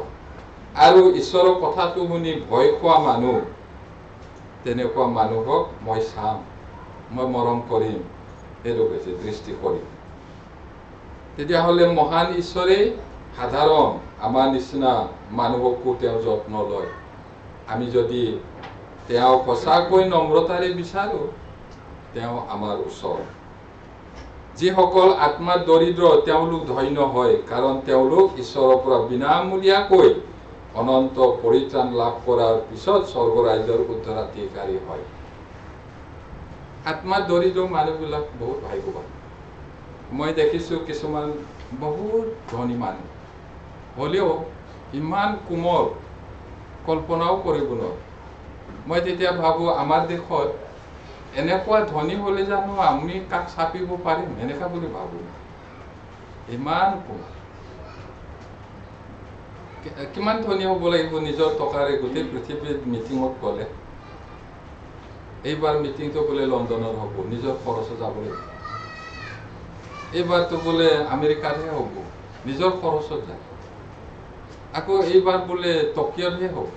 আৰু ঈশ্বৰৰ কথাটো শুনি ভয় খোৱা মানুহ, তেনেকুৱা মানুহক মই চাম, মই মৰম কৰিম, সেইটো কৈছে, দৃষ্টি কৰিম। তেতিয়াহ'লে মহান ঈশ্বৰে সাধাৰণ আমাৰ নিচিনা মানুহকো তেওঁ যত্ন লয়। আমি যদি তেওঁক সঁচাকৈ নম্ৰতাৰে বিচাৰো, তেওঁ আমাৰ ওচৰত। যিসকল আত্মাত দৰিদ্ৰ তেওঁলোক ধন্য হয়, কাৰণ তেওঁলোক ঈশ্বৰৰ পৰা বিনামূলীয়াকৈ অনন্ত পৰিত্ৰাণ লাভ কৰাৰ পিছত স্বৰ্গ ৰাজ্যৰ উত্তৰাধিকাৰী হয়। আত্মাত দৰিদ্ৰ মানুহবিলাক বহুত ভাগ্যৱান। মই দেখিছো কিছুমান বহুত ধনী মানুহ হ'লেও ইমান কোমল, কল্পনাও কৰিব নোৱাৰো। মই তেতিয়া ভাবো আমাৰ দেশত এনেকুৱা ধনী হ'লে জানো আমি কাক চাপিব পাৰিম, এনেকা বুলি ভাবো। ইমান কিমান ধনী হ'ব লাগিব নিজৰ টকাৰে গোটেই পৃথিৱীত মিটিঙত গ'লে। এইবাৰ মিটিংটো বোলে লণ্ডনৰ হ'ব, নিজৰ খৰচত যাব লাগিব। এইবাৰতো বোলে আমেৰিকাতহে হ'ব, নিজৰ খৰচত যায়। আকৌ এইবাৰ বোলে টকিঅ'তহে হ'ব।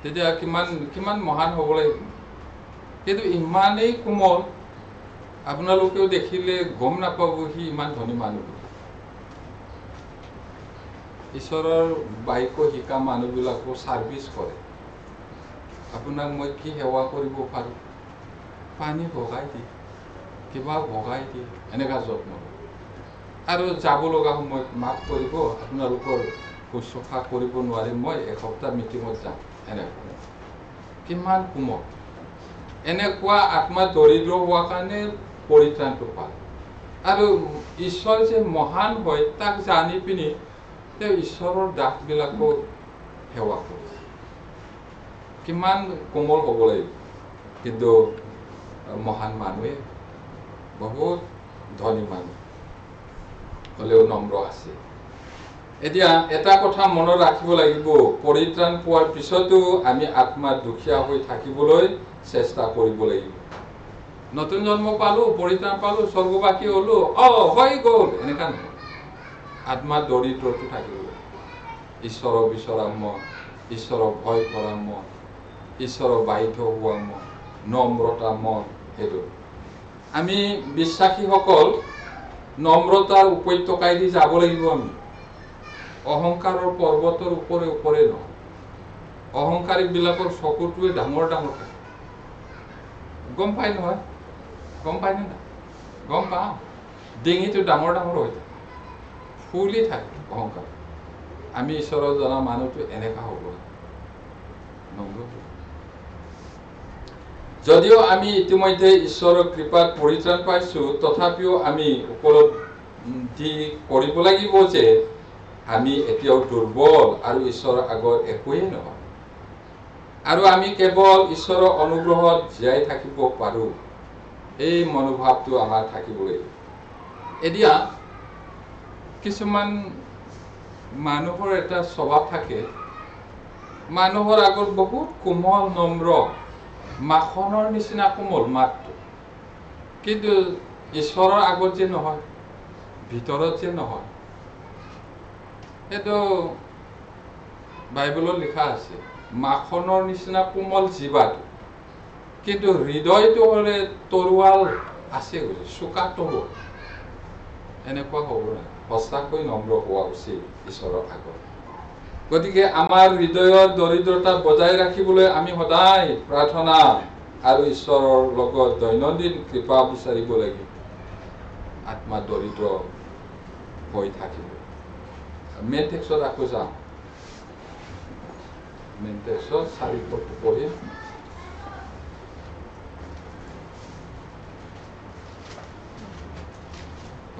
তেতিয়া কিমান মহান হ'ব লাগিব। কিন্তু ইমানেই কোমল, আপোনালোকেও দেখিলে গম নাপাব সি ইমান ধনী মানুহ। ঈশ্বৰৰ বাক্য শিকা মানুহবিলাকো ছাৰ্ভিচ কৰে। আপোনাক মই কি সেৱা কৰিব পাৰোঁ, পানী ভগাই দিয়ে, কিবা ভগাই দিয়ে, এনেকুৱা যত্ন। আৰু যাব লগা সময়ত মাফ কৰিব, আপোনালোকৰ শুশ্ৰূষা কৰিব নোৱাৰিম, মই এসপ্তাহ মিটিঙত যাম, এনেকুৱা। কিমান কোমল। এনেকুৱা আত্মা দৰিদ্ৰ হোৱাৰ কাৰণে পৰিত্ৰাণটো পায়। আৰু ঈশ্বৰ যে মহান হয় তাক জানি পিনি তেওঁ ঈশ্বৰৰ দাসবিলাকক সেৱা কৰে। কিমান কোমল হ'ব লাগিব। কিন্তু মহান মানুহে, বহুত ধনী মানুহ হ'লেও নম্ৰ আছে। এতিয়া এটা কথা মনত ৰাখিব লাগিব, পৰিত্ৰাণ পোৱাৰ পিছতো আমি আত্মাত দুখীয়া হৈ থাকিবলৈ চেষ্টা কৰিব লাগিব। নতুন জন্ম পালো, পৰিত্ৰাণ পালো, স্বৰ্গবাসী হলো, হৈ গ'ল, এনেকা নহয়। আত্মাত দৰিদ্ৰটো থাকিব। ঈশ্বৰক বিচৰা মন, ঈশ্বৰক ভয় কৰা মন, ঈশ্বৰৰ বাধ্য হোৱা মন, নম্ৰতা মন, সেইটো। আমি বিশ্বাসীসকল নম্ৰতাৰ উপত্যকাইদি যাব লাগিব। আমি অহংকাৰৰ পৰ্বতৰ ওপৰে ওপৰে নহয়। অহংকাৰীবিলাকৰ চকুটোৱে ডাঙৰ ডাঙৰ থাকে। গম পাই নহয়? গম পায়নে না? গম পাওঁ। ডিঙিটো ডাঙৰ ডাঙৰ হৈ থাকে, ফুলি থাকে অহংকাৰ। আমি ঈশ্বৰৰ জনা মানুহটো এনেকা হ'ব। যদিও আমি ইতিমধ্যে ঈশ্বৰৰ কৃপাত পৰিত্ৰাণ পাইছো, তথাপিও আমি উপলব্ধি কৰিব লাগিব যে আমি এতিয়াও দুৰ্বল আৰু ঈশ্বৰৰ আগত একোৱেই নহয়। আৰু আমি কেৱল ঈশ্বৰৰ অনুগ্ৰহত জীয়াই থাকিব পাৰো, এই মনোভাৱটো আমাৰ থাকিব লাগিব। এতিয়া কিছুমান মানুহৰ এটা স্বভাৱ থাকে, মানুহৰ আগত বহুত কোমল নম্ৰ, মাখনৰ নিচিনা কোমল মাতটো, কিন্তু ঈশ্বৰৰ আগত যে নহয়, ভিতৰত যে নহয়। সেইটো বাইবেলত লিখা আছে, মাখনৰ নিচিনা কোমল জিভাটো, কিন্তু হৃদয়টো হ'লে তৰোৱাল আছে, চোকা তৰোৱাল। এনেকুৱা হ'ব নাই। সঁচাকৈ নম্ৰ হোৱা উচিত ঈশ্বৰৰ আগত। গতিকে আমাৰ হৃদয়ৰ দৰিদ্ৰতা বজাই ৰাখিবলৈ আমি সদায় প্ৰাৰ্থনা আৰু ঈশ্বৰৰ লগত দৈনন্দিন কৃপা বিচাৰিব লাগিব। আত্মা দৰিদ্ৰ হৈ থাকিব। মেইন টেক্সত আকৌ যাওঁ। মেইন টেক্সত 4 পদটো পঢ়িম।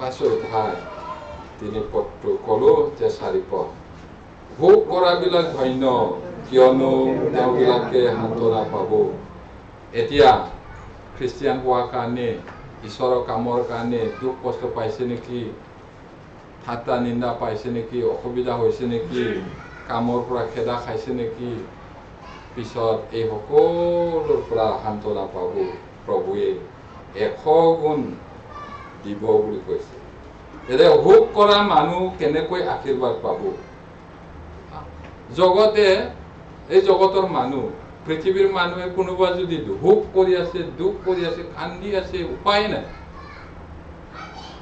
পাঁচ অধ্যায় 3 পদটো কলো যে 4 পদ ভোগ কৰাবিলাক ধন্য কিয়নো তেওঁবিলাকে সান্তনা পাব এতিয়া খ্ৰীষ্টিয়ান হোৱাৰ কাৰণে ঈশ্বৰৰ কামৰ কাৰণে দুখ কষ্ট পাইছে নেকি ঠাট্টা নিন্দা পাইছে নেকি অসুবিধা হৈছে নেকি কামৰ পৰা খেদা খাইছে নেকি পিছত এই সকলোৰ পৰা সান্তনা পাব প্ৰভুৱে 100 গুণ দিব বুলি কৈছে এনে ভোগ কৰা মানুহ কেনেকৈ আশীৰ্বাদ পাব জগতে এই জগতৰ মানুহ পৃথিৱীৰ মানুহে কোনোবা যদি ভোগ কৰি আছে দুখ কৰি আছে কান্দি আছে উপায় নাই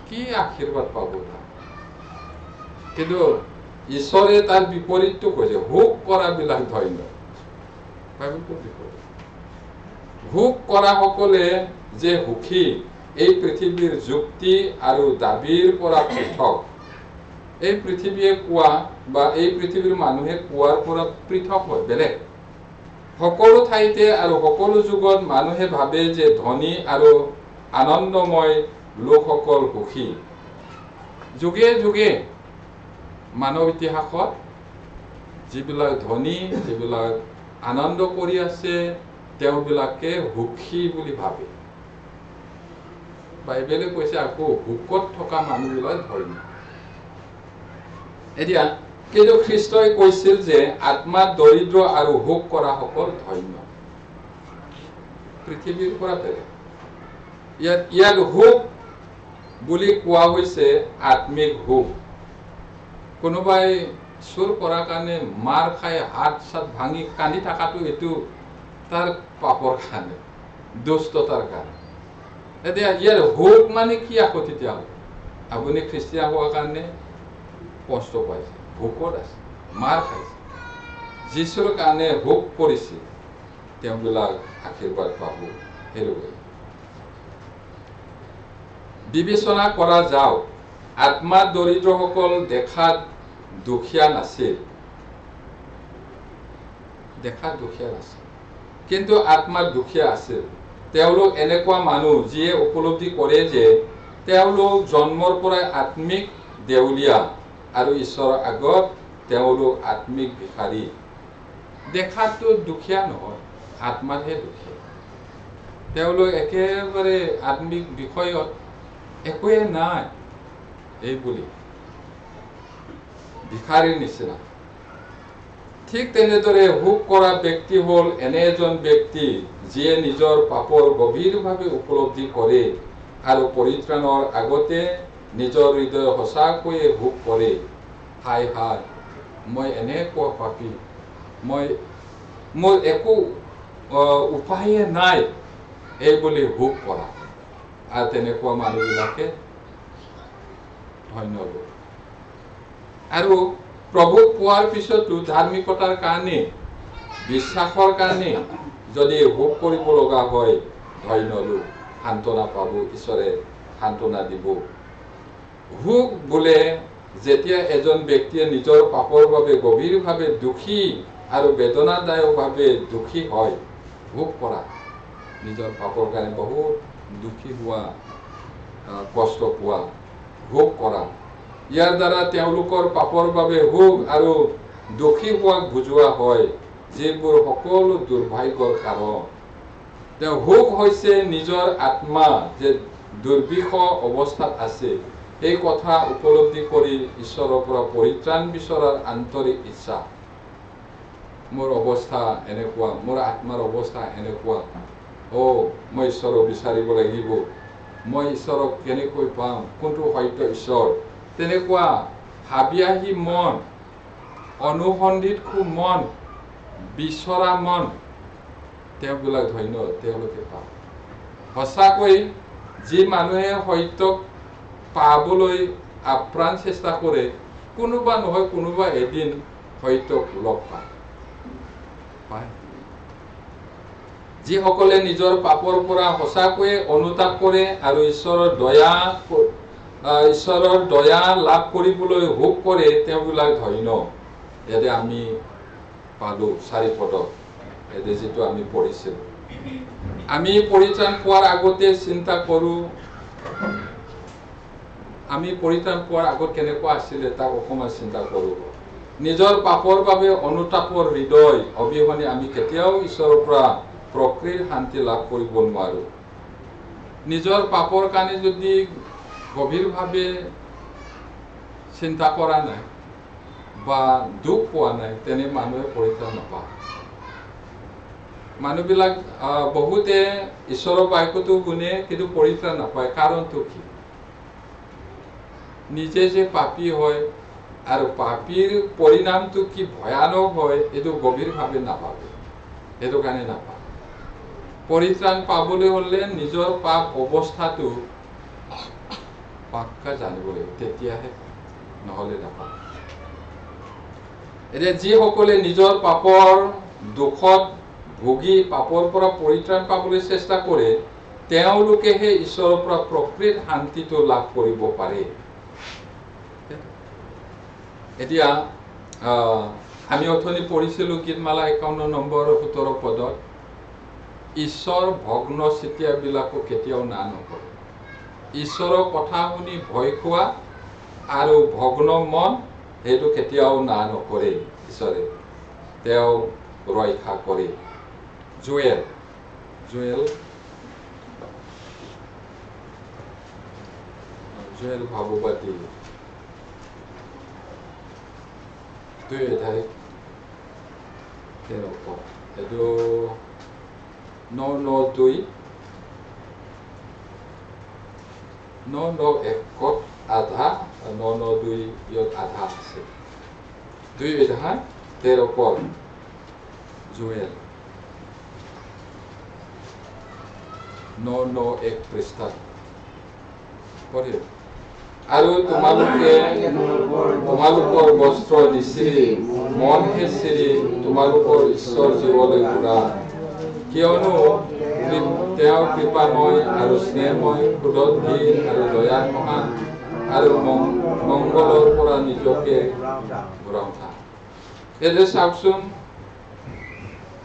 কি আশীৰ্বাদ পাব কিন্তু ঈশ্বৰে তাৰ বিপৰীতটো কৈছে ভোগ কৰাবিলাক ধন্য ভোগ কৰা সকলে যে সুখী এই পৃথিৱীৰ যুক্তি আৰু দাবীৰ পৰা পৃথক এই পৃথিৱীয়ে কোৱা বা এই পৃথিৱীৰ মানুহে কোৱাৰ পৰা পৃথক হয় বেলেগ সকলো ঠাইতে আৰু সকলো যুগত মানুহে ভাবে যে ধনী আৰু আনন্দময় লোকসকল সুখী যুগে যুগে মানৱ ইতিহাসত যিবিলাক ধনী যিবিলাক আনন্দ কৰি আছে তেওঁবিলাকে সুখী বুলি ভাবে বাইবেলে কৈছে আকৌ ভোকত থকা মানুহবিলাক ধনী এতিয়া কিন্তু খ্ৰীষ্টই কৈছিল যে আত্মা দৰিদ্ৰ আৰু ভোগ কৰা সকল ধন্য পৃথিৱীৰ পৰা বেলেগ ইয়াত ভোগ বুলি কোৱা হৈছে আত্মিক ভোগ কোনোবাই চুৰ কৰাৰ কাৰণে মাৰ খাই হাত চাত ভাঙি কান্দি থকাটো এইটো তাৰ পাপৰ কাৰণে দুষ্টতাৰ কাৰণে এতিয়া ইয়াৰ ভোগ মানে কি আকৌ তেতিয়াহ'লে আপুনি খ্ৰীষ্টিয়ান হোৱাৰ কাৰণে কষ্ট পাইছে ভোকত আছে মাৰ খাইছে যীশুৰ কাৰণে ভোগ কৰিছে তেওঁবিলাক আশীৰ্বাদ পাব সেইটোৱে বিবেচনা কৰা যাওক আত্মা দৰিদ্ৰসকল দেখাত দুখীয়া নাছিল কিন্তু আত্মাত দুখীয়া আছিল তেওঁলোক এনেকুৱা মানুহ যিয়ে উপলব্ধি কৰে যে তেওঁলোক জন্মৰ পৰাই আত্মিক দেউলীয়া আৰু ঈশ্বৰৰ আগত তেওঁলোক আত্মিক ভিখাৰী দেখাতো দুখীয়া নহয় আত্মাতহে দুখীয়া তেওঁলোক একেবাৰে আত্মিক বিষয়ত একোৱে নাই এই বুলি ভিখাৰীৰ নিচিনা ঠিক তেনেদৰে ভোগ কৰা ব্যক্তি হ'ল এনে এজন ব্যক্তি যিয়ে নিজৰ পাপৰ গভীৰভাৱে উপলব্ধি কৰে আৰু পৰিত্ৰাণৰ আগতে নিজৰ হৃদয় সঁচাকৈয়ে ভোগ কৰে হাই হাই মই এনেকুৱা পাপী মোৰ একো উপায়ে নাই এই বুলি ভোগ কৰা আৰু তেনেকুৱা মানুহবিলাকে ধন্য লোক আৰু প্ৰভুক পোৱাৰ পিছতো ধাৰ্মিকতাৰ কাৰণে বিশ্বাসৰ কাৰণে যদি ভোগ কৰিব লগা হয় ধন্য লোক সান্তনা পাব ঈশ্বৰে সান্তনা দিব ভোগ বোলে যেতিয়া এজন ব্যক্তিয়ে নিজৰ পাপৰ বাবে গভীৰভাৱে দুখী আৰু বেদনাদায়কভাৱে দুখী হয় ভোগ কৰা নিজৰ পাপৰ কাৰণে বহুত দুখী হোৱা কষ্ট পোৱা ভোগ কৰা ইয়াৰ দ্বাৰা তেওঁলোকৰ পাপৰ বাবে ভোগ আৰু দুখী হোৱাক বুজোৱা হয় যিবোৰ সকলো দুৰ্ভাগ্যৰ কাৰণ তেওঁ ভোগ হৈছে নিজৰ আত্মা যে দুৰ্বিষহ অৱস্থাত আছে এই কথা উপলব্ধি কৰি ঈশ্বৰৰ পৰা পৰিত্ৰাণ বিচৰাৰ আন্তৰিক ইচ্ছা মোৰ অৱস্থা এনেকুৱা মোৰ আত্মাৰ অৱস্থা এনেকুৱা মই ঈশ্বৰক বিচাৰিব লাগিব মই ঈশ্বৰক কেনেকৈ পাম কোনটো সত্য ঈশ্বৰ তেনেকুৱা হাবিয়াহী মন অনুসন্ধিৎসু মন বিচৰা মন তেওঁবিলাক ধন্য তেওঁলোকে পায় সঁচাকৈ যি মানুহে সত্যক পাবলৈ আপ্ৰাণ চেষ্টা কৰে কোনোবা নহয় কোনোবা এদিন সত্যক লগ পায় যিসকলে নিজৰ পাপৰ পৰা সঁচাকৈয়ে অনুতাপ কৰে আৰু ঈশ্বৰৰ দয়া লাভ কৰিবলৈ ভোগ কৰে তেওঁবিলাক ধন্য ইয়াতে আমি পালো 4 পদত এতে যেটো আমি পঢ়িছিল আমি পৰিত্ৰাণ পোৱাৰ আগতে চিন্তা কৰো আমি পৰিত্ৰাণ পোৱাৰ আগত কেনেকুৱা আছিলে তাক অকণমান চিন্তা কৰোঁ। নিজৰ পাপৰ বাবে অনুতাপৰ হৃদয় অবিহনে আমি কেতিয়াও ঈশ্বৰৰ পৰা প্ৰকৃত শান্তি লাভ কৰিব নোৱাৰোঁ। নিজৰ পাপৰ কাৰণে যদি গভীৰভাৱে চিন্তা কৰা নাই বা দুখ পোৱা নাই, তেনে মানুহে পৰিত্ৰাণ নাপায়। মানুহবিলাক বহুতে ঈশ্বৰৰ বাক্যটো শুনে কিন্তু পৰিত্ৰাণ নাপায়। কাৰণটো কি? নিজে যে পাপী হয় আৰু পাপীৰ পৰিণামটো কি ভয়ানক হয় এইটো গভীৰভাৱে নাভাবে, সেইটো কাৰণে নাপায়। পৰিত্ৰাণ পাবলৈ হ'লে নিজৰ পাপ অৱস্থাটো পাক্কা জানিব লাগিব, তেতিয়াহে নহ'লে নাপায়। এতিয়া যিসকলে নিজৰ পাপৰ দুখত ভুগি পাপৰ পৰা পৰিত্ৰাণ পাবলৈ চেষ্টা কৰে, তেওঁলোকেহে ঈশ্বৰৰ পৰা প্ৰকৃত শান্তিটো লাভ কৰিব পাৰে। এতিয়া আমি অথনি পঢ়িছিলোঁ গীতমালা 51 নম্বৰ 17 পদত, ঈশ্বৰ ভগ্ন চিতীয়াবিলাকো কেতিয়াও না নকৰে। ঈশ্বৰৰ কথা শুনি ভয় খোৱা আৰু ভগ্ন মন সেইটো কেতিয়াও না নকৰে। ঈশ্বৰে তেওঁ ৰক্ষা কৰে। জুৱেল ভাৱবাদী 2 অধ্যায় 13 পদ, এইটো 9:9:2 9:9:1 আধা, 9:9:2 ইয়াত আধা আছে। 2 অধ্যায় 13 পদ জুৱেল 9:9:1 পৃষ্ঠাত পঢ়ে। আৰু তোমালোকৰ বস্ত্ৰ নিচিৰি মনহে চিৰি তোমালোকৰ ঈশ্বৰ জীৱলৈ ঘূৰা, কিয়নো তেওঁ কৃপাময় আৰু স্নেহময়, ক্ৰোধহীন আৰু দয়াত মহান আৰু মংগলৰ পৰা নিজকে ঘূৰাওঁতা। এতিয়া চাওকচোন,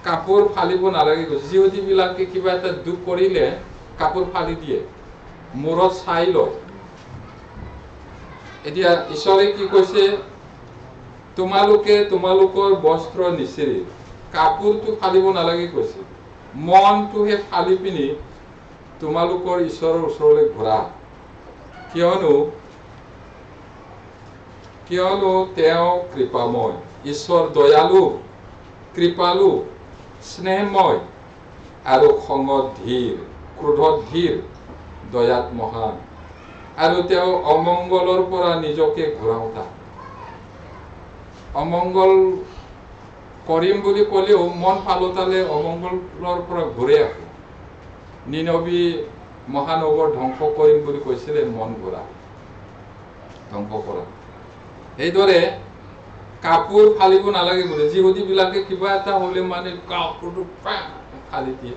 কাপোৰ ফালিব নালাগে কৈছে। যিহুদীবিলাকে কিবা এটা দুখ কৰিলে কাপোৰ ফালি দিয়ে, মূৰত চাই লয়। এতিয়া ঈশ্বৰে কি কৈছে? তোমালোকে তোমালোকৰ বস্ত্ৰ নিচিৰি, কাপোৰটো ফালিব নালাগে কৈছে, মনটোহে ফালি পিনি তোমালোকৰ ঈশ্বৰৰ ওচৰলৈ ঘূৰা, কিয়নো তেওঁ কৃপাময়, ঈশ্বৰ দয়ালু, কৃপালু, স্নেহময় আৰু খঙত ধীৰ, ক্ৰোধত ধীৰ, দয়াত মহান, আৰু তেওঁ অমংগলৰ পৰা নিজকে ঘূৰাওঁতা। অমংগল কৰিম বুলি ক'লেও মন পালতালে অমংগলৰ পৰা ঘূৰে আহে। নিনবী মহানগৰ ধ্বংস কৰিম বুলি কৈছিলে, মন ঘূৰা, ধ্বংস কৰা। সেইদৰে কাপোৰ ফালিব নালাগে বোলে। যিহুদীবিলাকে কিবা এটা হ'লে মানে কাপোৰটো ফালি দিয়ে।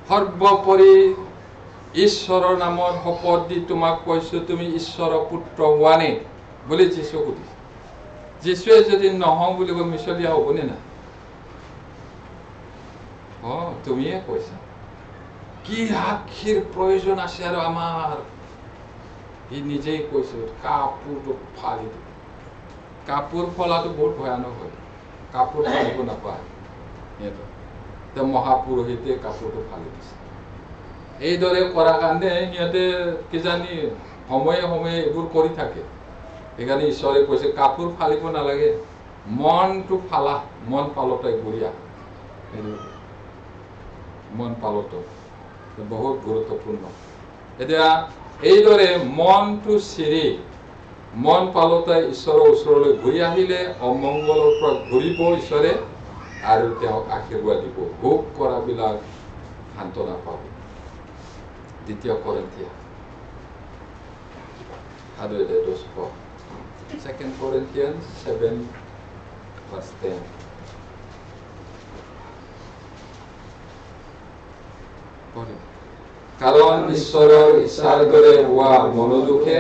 সৰ্বোপৰি ঈশ্বৰৰ নামত শপত দি তোমাক কৈছো, তুমি ঈশ্বৰৰ পুত্ৰ হোৱা নে বুলি যীশু সুধিছে। যীশুৱে যদি নহওঁ বুলি কৈ মিছলীয়া হ'বনে নাই? তুমিয়ে কৈছা। কি সাক্ষীৰ প্ৰয়োজন আছে আৰু আমাৰ? সি নিজেই কৈছে, কাপোৰটো ফালি দিব। কাপোৰ ফলাটো বহুত ভয়ানক হয়। কাপোৰ ফালিব নাপায়। সিহঁতে মহাপুৰোহিতে কাপোৰটো ফালি দিছে। এইদৰে কৰাৰ কাৰণে সিহঁতে কিজানি সময়ে সময়ে এইবোৰ কৰি থাকে। সেইকাৰণে ঈশ্বৰে কৈছে কাপোৰ ফালিব নালাগে, মনটো ফালা, মন পালতাই ঘূৰি আহা। মন পালত বহুত গুৰুত্বপূৰ্ণ। এতিয়া এইদৰে মনটো চিৰি মন পালতাই ঈশ্বৰৰ ওচৰলৈ ঘূৰি আহিলে অমংগলৰ পৰা ঘূৰিব ঈশ্বৰে আৰু তেওঁক আশীৰ্বাদ দিব। ভোগ কৰাবিলাক সান্তনা পাব। 2 Korinthians 7:10 কাৰণ ঈশ্বৰৰ ইচ্ছাৰ দৰে হোৱা মনোযোগে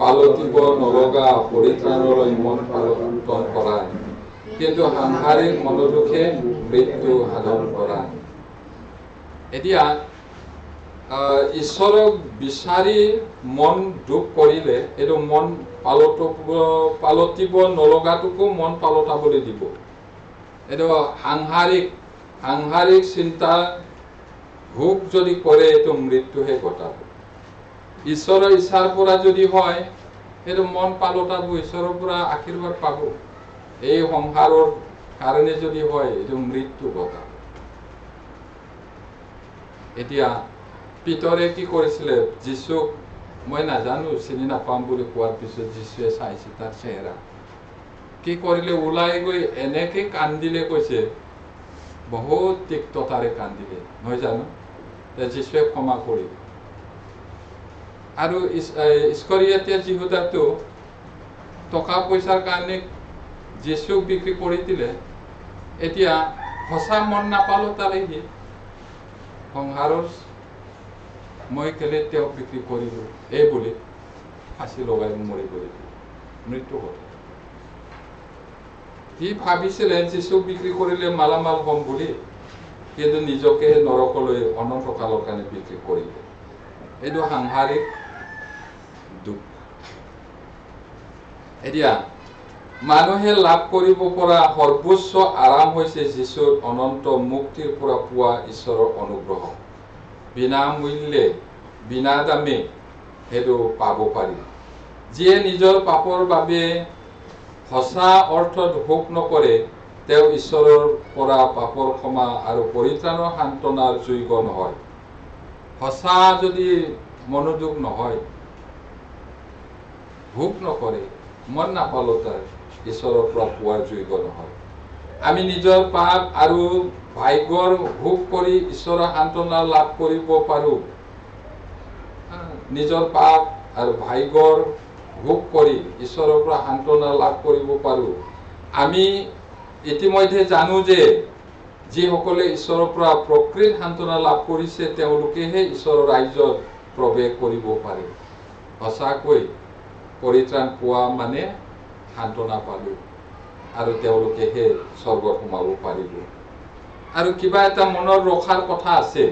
পালতিব নলগা পৰিত্ৰাণলৈ মন পালন কৰায়, কিন্তু সাংসাৰিক মনোযোগে মৃত্যু সাধন কৰায়। এতিয়া ঈশ্বৰক বিচাৰি মন দুখ কৰিলে এইটো মন পালতিব নলগাটোকো মন পালতাবলৈ দিব। এইটো সাংসাৰিক চিন্তা ভোগ যদি কৰে এইটো মৃত্যুহে ঘটাব। ঈশ্বৰৰ ইচ্ছাৰ পৰা যদি হয় এইটো মন পালতাব, ঈশ্বৰৰ পৰা আশীৰ্বাদ পাব। এই সংসাৰৰ কাৰণে যদি হয় এইটো মৃত্যু ঘটাব। এতিয়া পিতৰে কি কৰিছিলে? যীশুক মই নাজানো, চিনি নাপাম বুলি কোৱাৰ পিছত যীশুৱে চাইছে তাৰ চেহেৰা। কি কৰিলে? ওলাই গৈ এনেকে কান্দিলে, কৈছে বহুত তিক্ততাৰে কান্দিলে, নহয় জানো? যীশুৱে ক্ষমা কৰিলে। আৰু ইস্কৰিয়তীয়া যিহুদাটো টকা পইচাৰ কাৰণে যীশুক বিক্ৰী কৰি দিলে। এতিয়া সঁচা মন নাপালো তালে সি সংসাৰৰ মই কেলে তেওঁক বিক্ৰী কৰিলো এই বুলি ফাঁচি লগাই মৰিবলৈ দিলে, মৃত্যু হ'ল। সি ভাবিছিলে যীশুক বিক্ৰী কৰিলে মালামাল হম বুলি, কিন্তু নিজকে নৰকলৈ অনন্ত কালৰ কাৰণে বিক্ৰী কৰিলে। এইটো সাংসাৰিক দুখ। এতিয়া মানুহে লাভ কৰিব পৰা সৰ্বোচ্চ আৰাম হৈছে যীশুৰ অনন্ত মুক্তিৰ পৰা পোৱা ঈশ্বৰৰ অনুগ্ৰহ। বিনামূল্যে বিনা দামে সেইটো পাব পাৰি। যিয়ে নিজৰ পাপৰ বাবে সঁচা অৰ্থত শোক নকৰে তেওঁ ঈশ্বৰৰ পৰা পাপৰ ক্ষমা আৰু পৰিত্ৰাণৰ সান্তনাৰ যোগ্য নহয়। সঁচা যদি মনোযোগ নহয়, ভোগ নকৰে, মন নাপালতাৰ ঈশ্বৰৰ পৰা পোৱাৰ যোগ্য নহয়। আমি নিজৰ পাপ আৰু ভাগ্যৰ ভোগ কৰি ঈশ্বৰৰ সান্তনা লাভ কৰিব পাৰো। নিজৰ পাপ আৰু ভাগ্যৰ ভোগ কৰি ঈশ্বৰৰ পৰা সান্তনা লাভ কৰিব পাৰো। আমি ইতিমধ্যে জানো যে যিসকলে ঈশ্বৰৰ পৰা প্ৰকৃত সান্তনা লাভ কৰিছে তেওঁলোকেহে ঈশ্বৰৰ ৰাজ্যত প্ৰৱেশ কৰিব পাৰে। সঁচাকৈ পৰিত্ৰাণ পোৱা মানে সান্তনা পালো আৰু তেওঁলোকেহে স্বৰ্গত সোমাব পাৰিব। আৰু কিবা এটা মনত ৰখাৰ কথা আছে,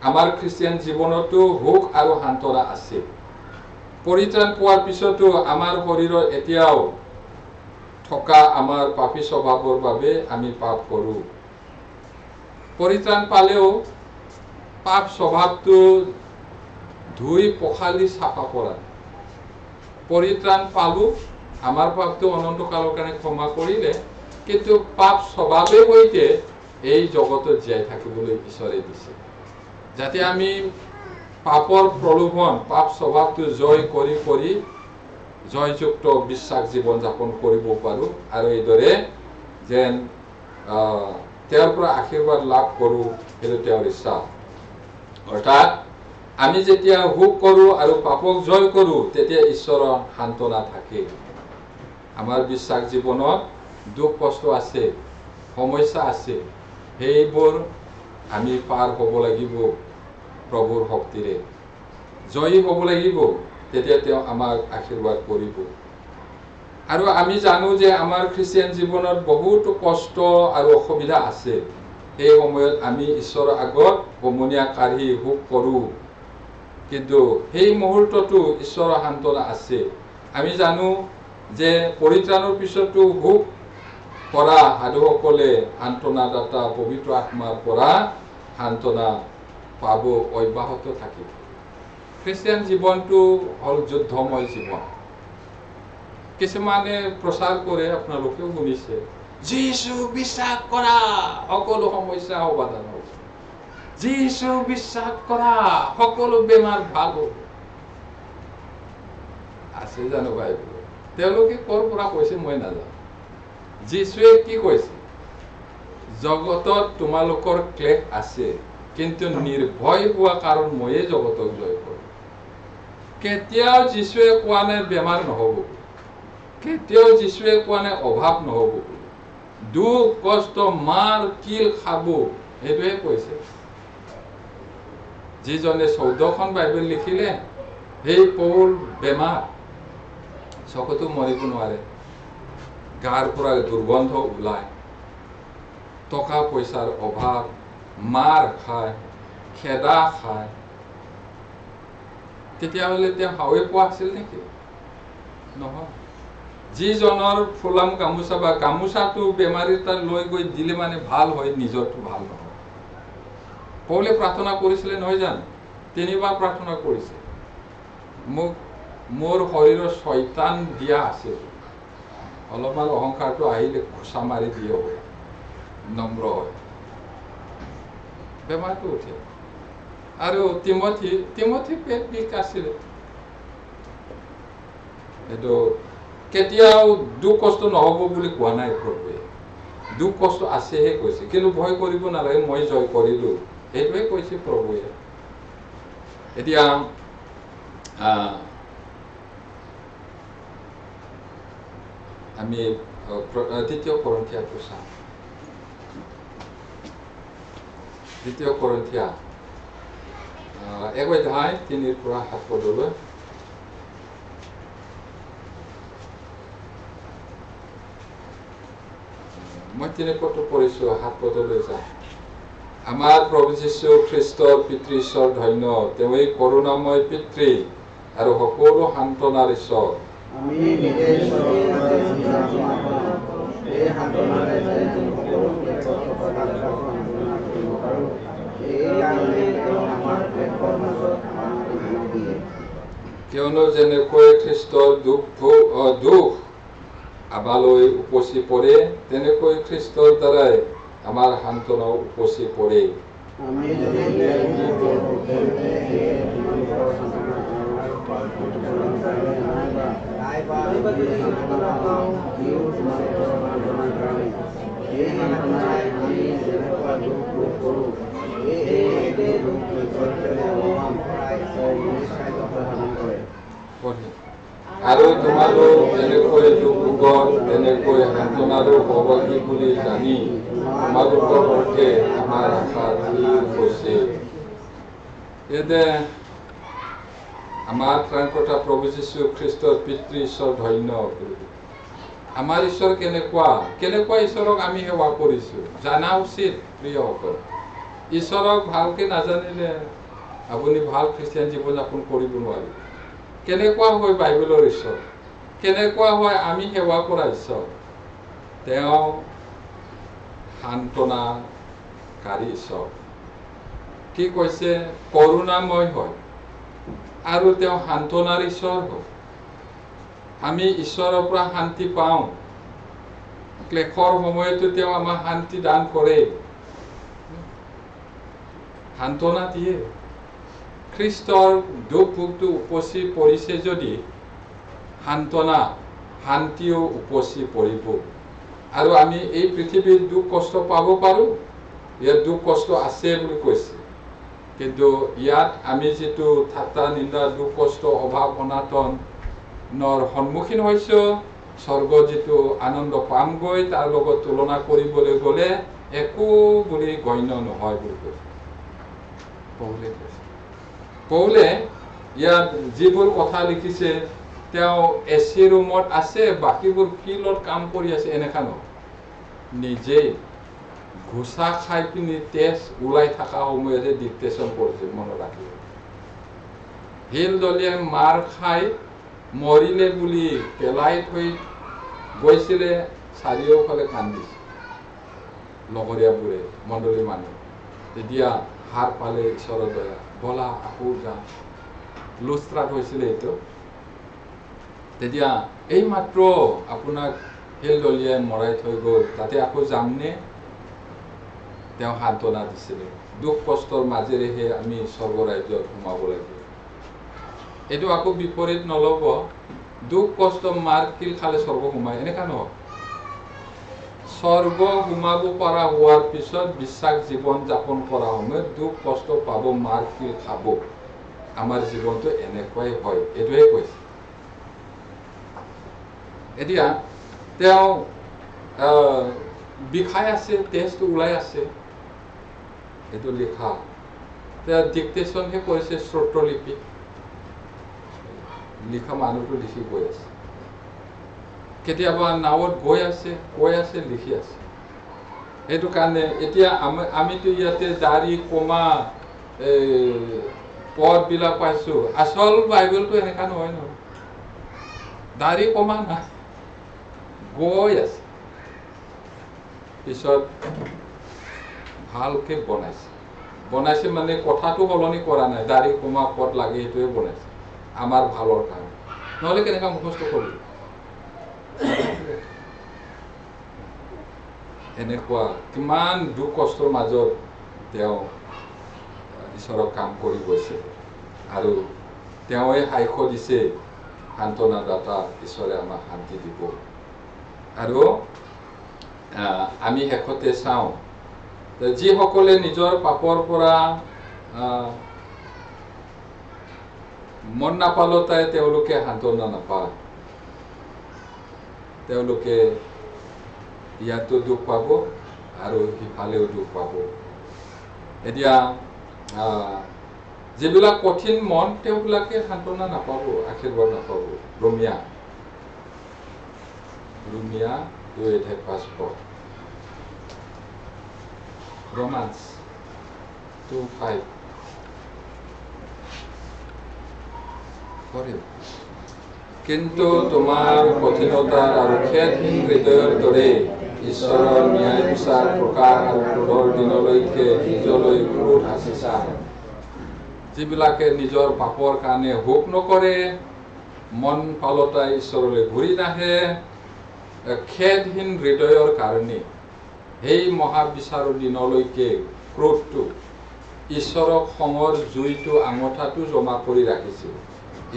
আমাৰ খ্ৰীষ্টিয়ান জীৱনতো সুখ আৰু সান্তনা আছে। পৰিত্ৰাণ পোৱাৰ পিছতো আমাৰ শৰীৰত এতিয়াও থকা আমাৰ পাপী স্বভাৱৰ বাবে আমি পাপ কৰো। পৰিত্ৰাণ পালেও পাপ স্বভাৱটো ধুই পখালি চাফা কৰা। পৰিত্ৰাণ পালো, আমাৰ পাপটো অনন্ত কালৰ কাৰণে ক্ষমা কৰিলে, কিন্তু পাপ স্বভাৱে সৈতে এই জগতত জীয়াই থাকিবলৈ ঈশ্বৰে দিছে, যাতে আমি পাপৰ প্ৰলোভন, পাপ স্বভাৱটো জয় কৰি কৰি জয়যুক্ত বিশ্বাস জীৱন যাপন কৰিব পাৰো আৰু এইদৰে যেন তেওঁৰ পৰা আশীৰ্বাদ লাভ কৰো, সেইটো তেওঁৰ ইচ্ছা। অৰ্থাৎ আমি যেতিয়া ভোগ কৰো আৰু পাপক জয় কৰো তেতিয়া ঈশ্বৰৰ সান্তনা থাকে। আমাৰ বিশ্বাস জীৱনত দুখ কষ্ট আছে, সমস্যা আছে, সেইবোৰ আমি পাৰ হ'ব লাগিব প্ৰভুৰ শক্তিৰে, জয়ী হ'ব লাগিব, তেতিয়া তেওঁ আমাক আশীৰ্বাদ কৰিব। আৰু আমি জানো যে আমাৰ খ্ৰীষ্টিয়ান জীৱনত বহুতো কষ্ট আৰু অসুবিধা আছে। সেই সময়ত আমি ঈশ্বৰৰ আগত গমনীয়া কাঢ়ি ভোগ কৰো, কিন্তু সেই মুহূৰ্ততো ঈশ্বৰৰ সান্তনা আছে। আমি জানো যে পৰিত্ৰাণৰ পিছতো ভোগ কৰা সাধুসকলে সান্তনাদাতা পবিত্ৰ আত্মাৰ পৰা সান্তনা পাব অব্যাহত থাকিব। খ্ৰীষ্টিয়ান জীৱনটো হ'ল যুদ্ধময় জীৱন। কিছুমানে প্ৰচাৰ কৰে, আপোনালোকেও শুনিছে, যীশু বিশ্বাস কৰা সকলো সমস্যা সমাধান হ'ব, যীশু বিশ্বাস কৰা সকলো বেমাৰ ভাল হ'ব। আছে জানো বাইবেলত? তেওঁলোকে ক'ৰ পৰা কৈছে মই নাজানো। যীশুৱে কি কৈছে? জগতত তোমালোকৰ ক্লেশ আছে, কিন্তু নিৰ্ভয় হোৱা কাৰণ ময়ে জগতক জয় কৰিম। কেতিয়াও যীশুৱে কোৱা নাই বেমাৰ নহ'ব, কেতিয়াও যীশুৱে কোৱা নাই অভাৱ নহ'ব, দুখ কষ্ট মাৰ কিল খাব, সেইটোৱে কৈছে। যিজনে 14খন বাইবেল লিখিলে, সেই পৌল বেমাৰ, চকুতো মৰিব নোৱাৰে, গাৰ পৰা দুৰ্গন্ধ ওলায়, টকা পইচাৰ অভাৱ, মাৰ খায়, খেদা খায়, তেতিয়াহ'লে তেওঁ হাৱে পোৱা আছিল নেকি? নহয়। যিজনৰ ফুলাম গামোচা বা গামোচাটো বেমাৰীৰ তাত লৈ গৈ দিলে মানে ভাল হয়, নিজৰটো ভাল নহয়। পৌলে প্ৰাৰ্থনা কৰিছিলে নহয় জানো? 3 বাৰ প্ৰাৰ্থনা কৰিছে, মোক মোৰ শৰীৰৰ শয়তান দিয়া আছিল, অলপমান অহংকাৰটো আহিলে ঘোচা মাৰি দিয়ে হয়, নম্ৰ হয়, বেমাৰটো উঠে। আৰু তিমথি পেট বিষ আছিলে, এইটো কেতিয়াও দুখ কষ্ট নহ'ব বুলি কোৱা নাই প্ৰভুৱে, দুখ কষ্ট আছেহে কৈছে, কিন্তু ভয় কৰিব নালাগে, মই জয় কৰিলো, সেইটোৱে কৈছে প্ৰভুৱে। এতিয়া আমি 2 Korinthiয়াটো চাম। 2 Korinthiয়া 1 অধ্যায় 3 পৰা 7 পদলৈ। মই 3 পদটো পঢ়িছো, 7 পদলৈ যাম। আমাৰ প্ৰভু যীশু খ্ৰীষ্টৰ পিতৃ ঈশ্বৰ ধন্য, তেওঁই কৰুণাময় পিতৃ আৰু সকলো সান্তনাৰ ঈশ্বৰ। আমি নিজে ঈশ্বৰৰ মাজত এই সান্তনাৰে সকলো ক্লেশৰ কথা সান্তনা কৰিব পাৰোঁ। এই কাৰণে তেওঁ আমাৰ ক্লেশৰ মাজত আমাক সান্তনা দিয়ে। কিয়নো যেনেকৈ খ্ৰীষ্টৰ দুখ আমালৈ উপচি পৰে, তেনেকৈ খ্ৰীষ্টৰ দ্বাৰাই আমাৰ সান্তনাও উপচি পৰে। আমি যদি আৰু তোমালোক যেনেকৈ দুখভোগত তেনেকৈ সান্তনাৰো সহভাগী বুলি জানি তোমালোকৰ অৰ্থে আমাৰ আশা স্থিৰ হৈছে। ইয়াতে আমাৰ ত্ৰাণকৰ্তা প্ৰভু যীশু খ্ৰীষ্টৰ পিতৃ ঈশ্বৰ ধন্য। আমাৰ ঈশ্বৰ কেনেকুৱা ঈশ্বৰক আমি সেৱা কৰিছো জানা উচিত প্ৰিয়সকল। ঈশ্বৰক ভালকে নাজানিলে আপুনি ভাল খ্ৰীষ্টিয়ান জীৱন যাপন কৰিব নোৱাৰিব। কেনেকুৱা হয় বাইবেলৰ ঈশ্বৰ, কেনেকুৱা হয় আমি সেৱা কৰা ঈশ্বৰ? তেওঁ সান্তনাকাৰী ঈশ্বৰ। কি কৈছে? কৰুণাময় হয় আৰু তেওঁ সান্তনাৰ ঈশ্বৰ হয়। আমি ঈশ্বৰৰ পৰা শান্তি পাওঁ, ক্লেশৰ সময়তো তেওঁ আমাক শান্তি দান কৰে, সান্তনা দিয়ে। খ্ৰীষ্টৰ দুখ ভোগটো উপচি পৰিছে যদি সান্তনা শান্তিও উপচি পৰিব। আৰু আমি এই পৃথিৱীত দুখ কষ্ট পাব পাৰোঁ, ইয়াত দুখ কষ্ট আছে বুলি কৈছে, কিন্তু ইয়াত আমি যিটো ঠাট্টা নিন্দা দুখ কষ্ট অভাৱ অনাটনৰ সন্মুখীন হৈছোঁ, স্বৰ্গ যিটো আনন্দ পামগৈ তাৰ লগত তুলনা কৰিবলৈ গ'লে একো বুলি গণ্য নহয় বুলি কৈছে পৌলে। পৌলে ইয়াত যিবোৰ কথা লিখিছে, তেওঁ এচি ৰুমত আছে, বাকীবোৰ ফিল্ডত কাম কৰি আছে, এনেকা নহয়। নিজেই ঘোচা খাই পিনি তেজ ওলাই থকা সময়তে ডিক্টেশ্যন কৰিছে, মনত ৰাখিব। হিল দলিয়াই মাৰ খাই মৰিলে বুলি পেলাই থৈ গৈছিলে, চাৰিওফালে কান্দিছে লগৰীয়াবোৰে, মণ্ডলীৰ মানুহ। তেতিয়া হাৰ পালে ঈশ্বৰৰ দয়া, বলা আকৌ যাম। লুষ্ট্ৰাত হৈছিলে এইটো। তেতিয়া এই মাত্ৰ আপোনাক শিল দলিয়াই মৰাই থৈ গ'ল, তাতে আকৌ যামনে? তেওঁ সান্তনা দিছিলে। দুখ কষ্টৰ মাজেৰেহে আমি স্বৰ্গ ৰাজ্যত সোমাব লাগিব। এইটো আকৌ বিপৰীত নল'ব, দুখ কষ্ট মাৰ কিল খালে স্বৰ্গ সোমায়, এনেকা নহয়। স্বৰ্গ সোমাব পৰা হোৱাৰ পিছত বিশ্বাস জীৱন যাপন কৰা সময়ত দুখ কষ্ট পাব, মাৰ কিল খাব। আমাৰ জীৱনটো এনেকুৱাই হয়, এইটোহে কৈছে। এতিয়া তেওঁ বিষাই আছে, তেজটো ওলাই আছে, এইটো লিখা। তেওঁ ডিক্টেশ্যনহে কৰিছে, শ্ৰোত্ৰলিপি লিখা মানুহটো লিখি গৈ আছে। কেতিয়াবা নাৱত গৈ আছে, কৈ আছে, লিখি আছে। সেইটো কাৰণে এতিয়া আমিতো ইয়াতে দাড়ি কমা পদবিলাক পাইছোঁ আচল বাইবেলটো এনেকুৱা নহয় নহয় দাড়ি কমা নাই গৈ আছে পিছত ভালকে বনাইছে মানে কথাটো সলনি কৰা নাই দাড়ি কমা পদ লাগে সেইটোৱে বনাইছে আমাৰ ভালৰ কাৰণে নহ'লে কেনেকুৱা মুখস্থ কৰিম এনেকুৱা কিমান দুখ কষ্টৰ মাজত তেওঁ ঈশ্বৰক কাম কৰি গৈছে আৰু তেওঁৱে সাক্ষ্য দিছে সান্তনা দাতা ঈশ্বৰে আমাক শান্তি দিব আৰু আমি শেষতে চাওঁ যিসকলে নিজৰ পাপৰ পৰা মন নাপালতাই তেওঁলোকে সান্তনা নাপায় তেওঁলোকে ইয়াতো দুখ পাব আৰু সিফালেও দুখ পাব এতিয়া যিবিলাক কঠিন মন তেওঁবিলাকে সান্তনা নাপাব আশীৰ্বাদ নাপাব ৰোমিয়া 2:5 Romans 2:5 কিন্তু তোমাৰ কঠিনতাৰ আৰু খেদহীন হৃদয়ৰ দৰে ঈশ্বৰৰ ন্যায় বিচাৰ প্ৰকাশ আৰু ক্ৰোধৰ দিনলৈকে নিজলৈ ক্ৰোধ সাঁচিছা যিবিলাকে নিজৰ পাপৰ কাৰণে শোক নকৰে মন পালতাই ঈশ্বৰলৈ ঘূৰি নাহে খেদহীন হৃদয়ৰ কাৰণে সেই মহাবিচাৰৰ দিনলৈকে ক্ৰোধটো ঈশ্বৰক খঙৰ জুইটো আঙঠাটো জমা কৰি ৰাখিছিল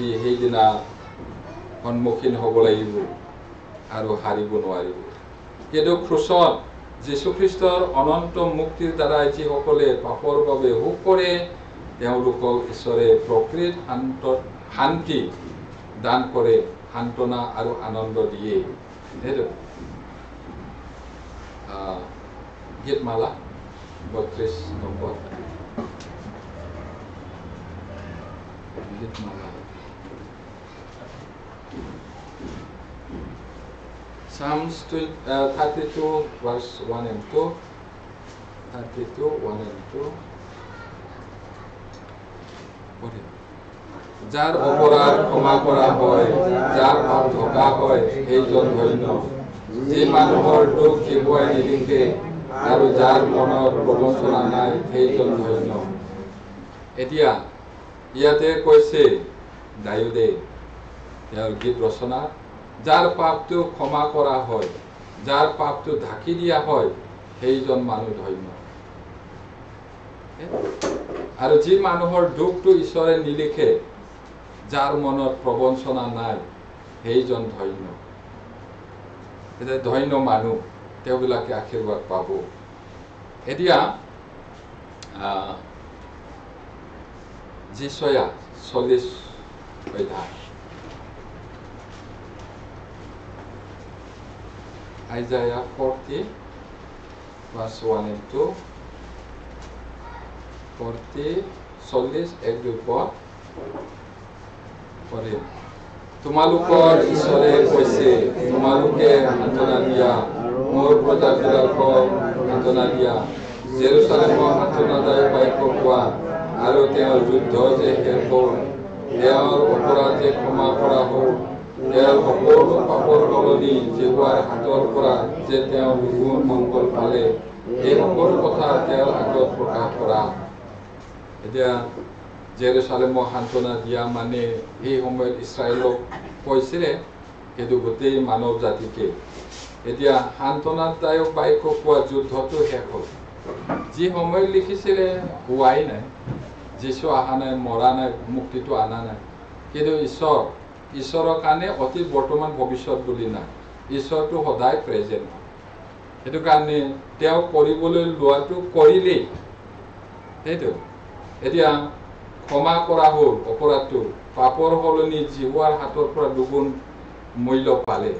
ই সেইদিনা সন্মুখীন হ'ব লাগিব আৰু হাৰিব নোৱাৰিব কিন্তু ক্ৰুচত যীশুখ্ৰীষ্টৰ অনন্ত মুক্তিৰ দ্বাৰা যিসকলে পাপৰ বাবে শোক কৰে তেওঁলোকক ঈশ্বৰে প্ৰকৃত শান্তি দান কৰে সান্তনা আৰু আনন্দ দিয়ে সেইটো গীতমালা 32 number Geetmala Psalms 32 verse 1 and 2 32 1 and 2 যাৰ অপৰাধ ক্ষমা কৰা হয় যাৰ পাপ ঢকা হয় সেইজন ধন্য যি মানুহৰ দুখ জিবুৱাই নিলিখে আৰু যাৰ মনত প্ৰবঞ্চনা নাই সেইজন ধন্য এতিয়া ইয়াতে কৈছে দায়ুদে তেওঁৰ গীত ৰচনা যাৰ পাপটো ক্ষমা কৰা হয় যাৰ পাপটো ঢাকি দিয়া হয় সেইজন মানুহ ধন্য আৰু যি মানুহৰ দুখটো ঈশ্বৰে নিলিখে যাৰ মনত প্ৰবঞ্চনা নাই সেইজন ধন্য এতিয়া ধন্য মানুহ তেওঁবিলাকে আশীৰ্বাদ পাব এতিয়া যিচয়া 40 অধ্যায় Isaiah 40 verse 1 and 2 40 1-2 পদ পঢ়িম তোমালোকৰ ঈশ্বৰে কৈছে তোমালোকে সান্তনা দিয়া মোৰ প্ৰজাবিলাকক সান্তনা দিয়া জেৰুচালেমক সান্তনাদায়ক বাক্য কোৱা আৰু তেওঁৰ যুদ্ধ যে শেষ হ'ল তেওঁৰ অপৰাধ যে ক্ষমা কৰা হ'ল তেওঁৰ সকলো পাপৰ সলনি জিহুৱাৰ হাতৰ পৰা যে তেওঁ দুগুণ মংগল পালে এই সকলো কথা তেওঁৰ আগত প্ৰকাশ কৰা এতিয়া জেৰুচালেমক সান্তনা দিয়া মানে এই সময়ত ইছৰাইলক কৈছিলে কিন্তু গোটেই মানৱ জাতিকে এতিয়া সান্তনাদায়ক বাক্য কোৱা যুদ্ধটো শেষ হ'ল যি সময়ত লিখিছিলে হোৱাই নাই যীশু অহা নাই মৰা নাই মুক্তিটো অনা নাই কিন্তু ঈশ্বৰৰ কাৰণে অতি বৰ্তমান ভৱিষ্যত বুলি নাই ঈশ্বৰটো সদায় প্ৰেজেণ্ট সেইটো কাৰণে তেওঁ কৰিবলৈ লোৱাটো কৰিলেই সেইটো এতিয়া ক্ষমা কৰা হ'ল অপৰাধটো পাপৰ সলনি জিহুৱাৰ হাতৰ পৰা দুগুণ মূল্য পালে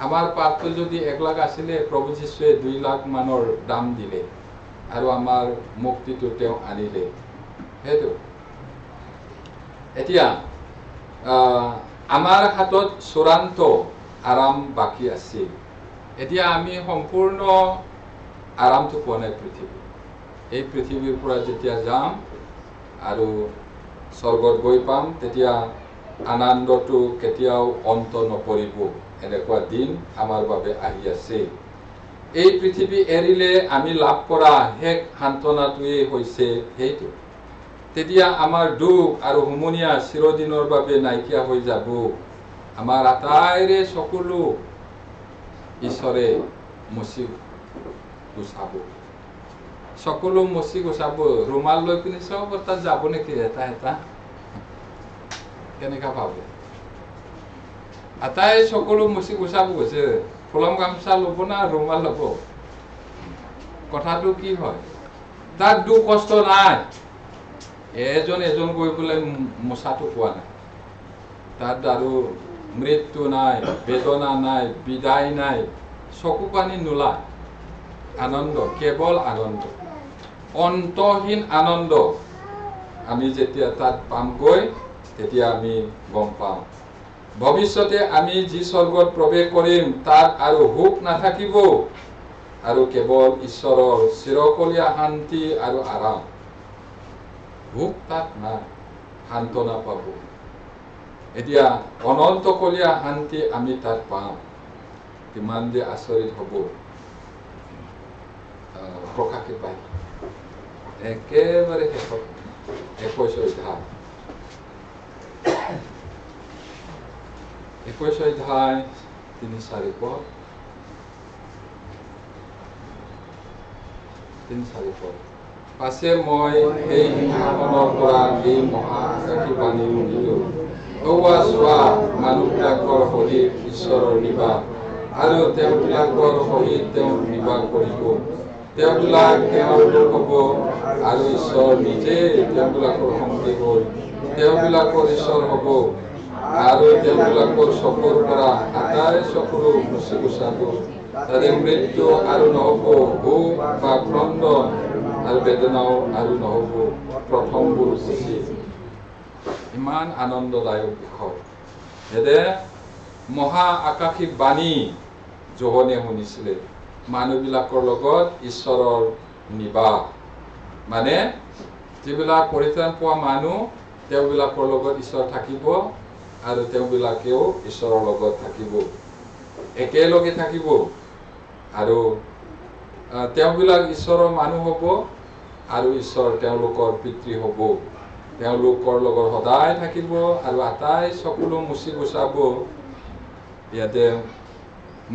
আমাৰ পাপটো যদি 1 লাখ আছিলে প্ৰভু যীশুৱে 2 লাখ মানৰ দাম দিলে আৰু আমাৰ মুক্তিটো তেওঁ আনিলে সেইটো এতিয়া আমাৰ হাতত চূড়ান্ত আৰাম বাকী আছে এতিয়া আমি সম্পূৰ্ণ আৰামটো পোৱা নাই পৃথিৱী এই পৃথিৱীৰ পৰা যেতিয়া যাম আৰু স্বৰ্গত গৈ পাম, তেতিয়া আনন্দটো কেতিয়াও অন্ত নপৰিব। এনেকুৱা দিন আমাৰ বাবে আহি আছে। এই পৃথিৱী এৰিলে আমি লাভ কৰা শেষ সান্তনাটোৱেই হৈছে সেইটো। তেতিয়া আমাৰ দুখ আৰু হুমুনিয়া চিৰদিনৰ বাবে নাইকিয়া হৈ যাব। আমাৰ আটাইৰে সকলো ঈশ্বৰে মুচি গুচাব। সকলো মুচি গুচাব। ৰুমাল লৈ পিনি চব তাত যাব নেকি এটা এটা? কেনেকা ভাবে? আটাই সকলো মুচি গুচাব গৈছে। ফুলাম গামোচা ল'ব না ৰুমাল ল'ব? কথাটো কি হয়? তাত দুখ কষ্ট নাই। এজন এজন গৈ পেলাই মোচাটো পোৱা নাই। তাত আৰু মৃত্যু নাই, বেদনা নাই, বিদায় নাই, চকু পানী নোলায়। আনন্দ, কেৱল আনন্দ, অন্তহীন আনন্দ। আমি যেতিয়া তাত পামগৈ, তেতিয়া আমি গম পাম। ভৱিষ্যতে আমি যি স্বৰ্গত প্ৰৱেশ কৰিম, তাত আৰু সুখ নাথাকিব, আৰু কেৱল ঈশ্বৰৰ চিৰকলীয়া শান্তি আৰু আৰাম। সুখ তাত নাই, সান্তনা পাব। এতিয়া অনন্তকলীয়া শান্তি আমি তাত পাম। কিমান যে আচৰিত হ'ব। প্ৰকাশিত বাক্য একেবাৰে শেষত 21 অধ্যায় 3-4 পদ। 3-4 পদ। পাছে মই সেই সিংহাসনৰ পৰা এই মহাকাশী বাণী শুনিলোঁ, চোৱা, মানুহবিলাকৰ সহিত ঈশ্বৰৰ নিবাস, আৰু তেওঁবিলাকৰ সহিত তেওঁ নিবাস কৰিব। তেওঁবিলাক তেওঁৰ লোক হ'ব, আৰু ঈশ্বৰ নিজে তেওঁবিলাকৰ সংগী হৈ তেওঁবিলাকৰ ঈশ্বৰ হ'ব, আৰু তেওঁবিলাকৰ চকুৰ পৰা আটাই চকুৰো মুচি গুচাব। তাতে মৃত্যু আৰু নহ'ব, ভোক বা ক্ৰন্দন আৰু বেদনাও আৰু নহ'ব, প্ৰথমবোৰ গুচি। ইমান আনন্দদায়ক বিষয়। এনে মহা আকাশিক বাণী যোহনে শুনিছিলে, মানুহবিলাকৰ লগত ঈশ্বৰৰ নিবাস। মানে যিবিলাক পৰিত্ৰাণ পোৱা মানুহ, তেওঁবিলাকৰ লগত ঈশ্বৰ থাকিব, আৰু তেওঁবিলাকেও ঈশ্বৰৰ লগত থাকিব, একেলগে থাকিব। আৰু তেওঁবিলাক ঈশ্বৰৰ মানুহ হ'ব, আৰু ঈশ্বৰ তেওঁলোকৰ পিতৃ হ'ব। তেওঁলোকৰ লগত সদায় থাকিব, আৰু আটাই সকলো মুচি গুচাব। ইয়াতে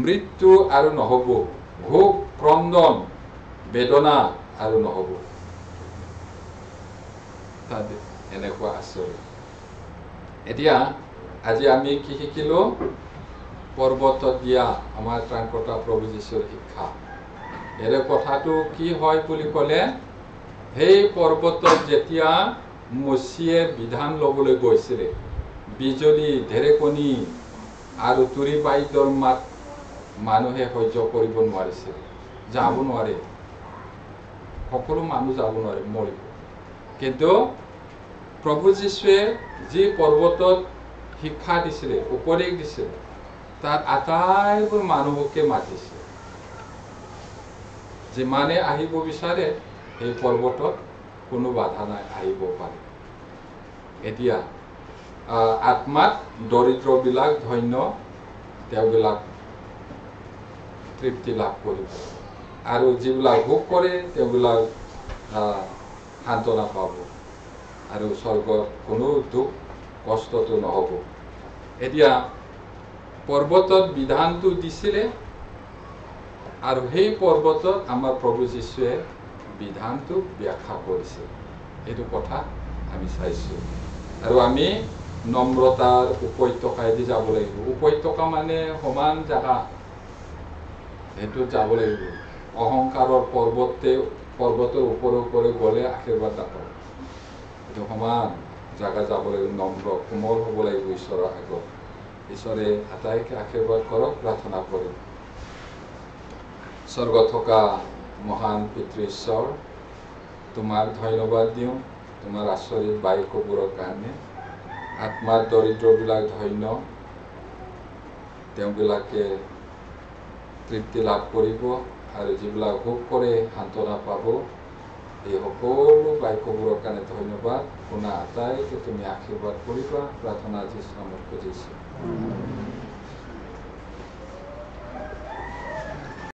মৃত্যু আৰু নহ'ব, ভোক, ক্ৰন্দন, বেদনা আৰু নহ'ব। তাত এনেকুৱা আচৰিত। এতিয়া আজি আমি কি শিকিলো? পৰ্বতত দিয়া আমাৰ ত্ৰাণকৰ্তা প্ৰভু যীশুৰ শিক্ষা। ইয়াৰে কথাটো কি হয় বুলি ক'লে, সেই পৰ্বতত যেতিয়া মচিয়ে বিধান ল'বলৈ গৈছিলে, বিজুলী, ঢেৰেকনি আৰু তুৰী বাদ্যৰ মাত মানুহে সহ্য কৰিব নোৱাৰিছিল, যাব নোৱাৰে। সকলো মানুহ যাব নোৱাৰে, মৰিব। কিন্তু প্ৰভু যীশুৱে যি পৰ্বতত শিক্ষা দিছিলে, উপদেশ দিছিলে, তাত আটাইবোৰ মানুহকে মাতিছে। যিমানে আহিব বিচাৰে এই পৰ্বতত কোনো বাধা নাই, আহিব পাৰে। এতিয়া আত্মাত দৰিদ্ৰবিলাক ধন্য, তেওঁবিলাক তৃপ্তি লাভ কৰিব। আৰু যিবিলাক ভোগ কৰে, তেওঁবিলাক সান্তনা পাব, আৰু স্বৰ্গত কোনো দুখ কষ্টটো নহ'ব। এতিয়া পৰ্বতত বিধানটো দিছিলে, আৰু সেই পৰ্বতত আমাৰ প্ৰভু যীশুৱে বিধানটো ব্যাখ্যা কৰিছে। এইটো কথা আমি চাইছোঁ। আৰু আমি নম্ৰতাৰ উপত্যকাইদি যাব লাগিব। উপত্যকা মানে সমান জাগা, সেইটোত যাব লাগিব। অহংকাৰৰ পৰ্বতৰ ওপৰে গ'লে আশীৰ্বাদ নাপাব। এইটো সমান জাগা যাব লাগিব, নম্ৰ কোমল হ'ব লাগিব ঈশ্বৰৰ আগত। ঈশ্বৰে আটাইকে আশীৰ্বাদ কৰক, প্ৰাৰ্থনা কৰিম। স্বৰ্গত থকা মহান পিতৃ ঈশ্বৰ, তোমাক ধন্যবাদ দিওঁ তোমাৰ আচৰিত বাক্যবোৰৰ কাৰণে। আত্মাৰ দৰিদ্ৰবিলাক ধন্য, তেওঁবিলাকে তৃপ্তি লাভ কৰিব, আৰু যিবিলাক ভোগ কৰে সান্তনা পাব, এই সকলো বাক্যবোৰৰ কাৰণে ধন্যবাদ। শুনা আটাইকে তুমি আশীৰ্বাদ কৰিবা, প্ৰাৰ্থনা আজি নামত খুজিছোঁ।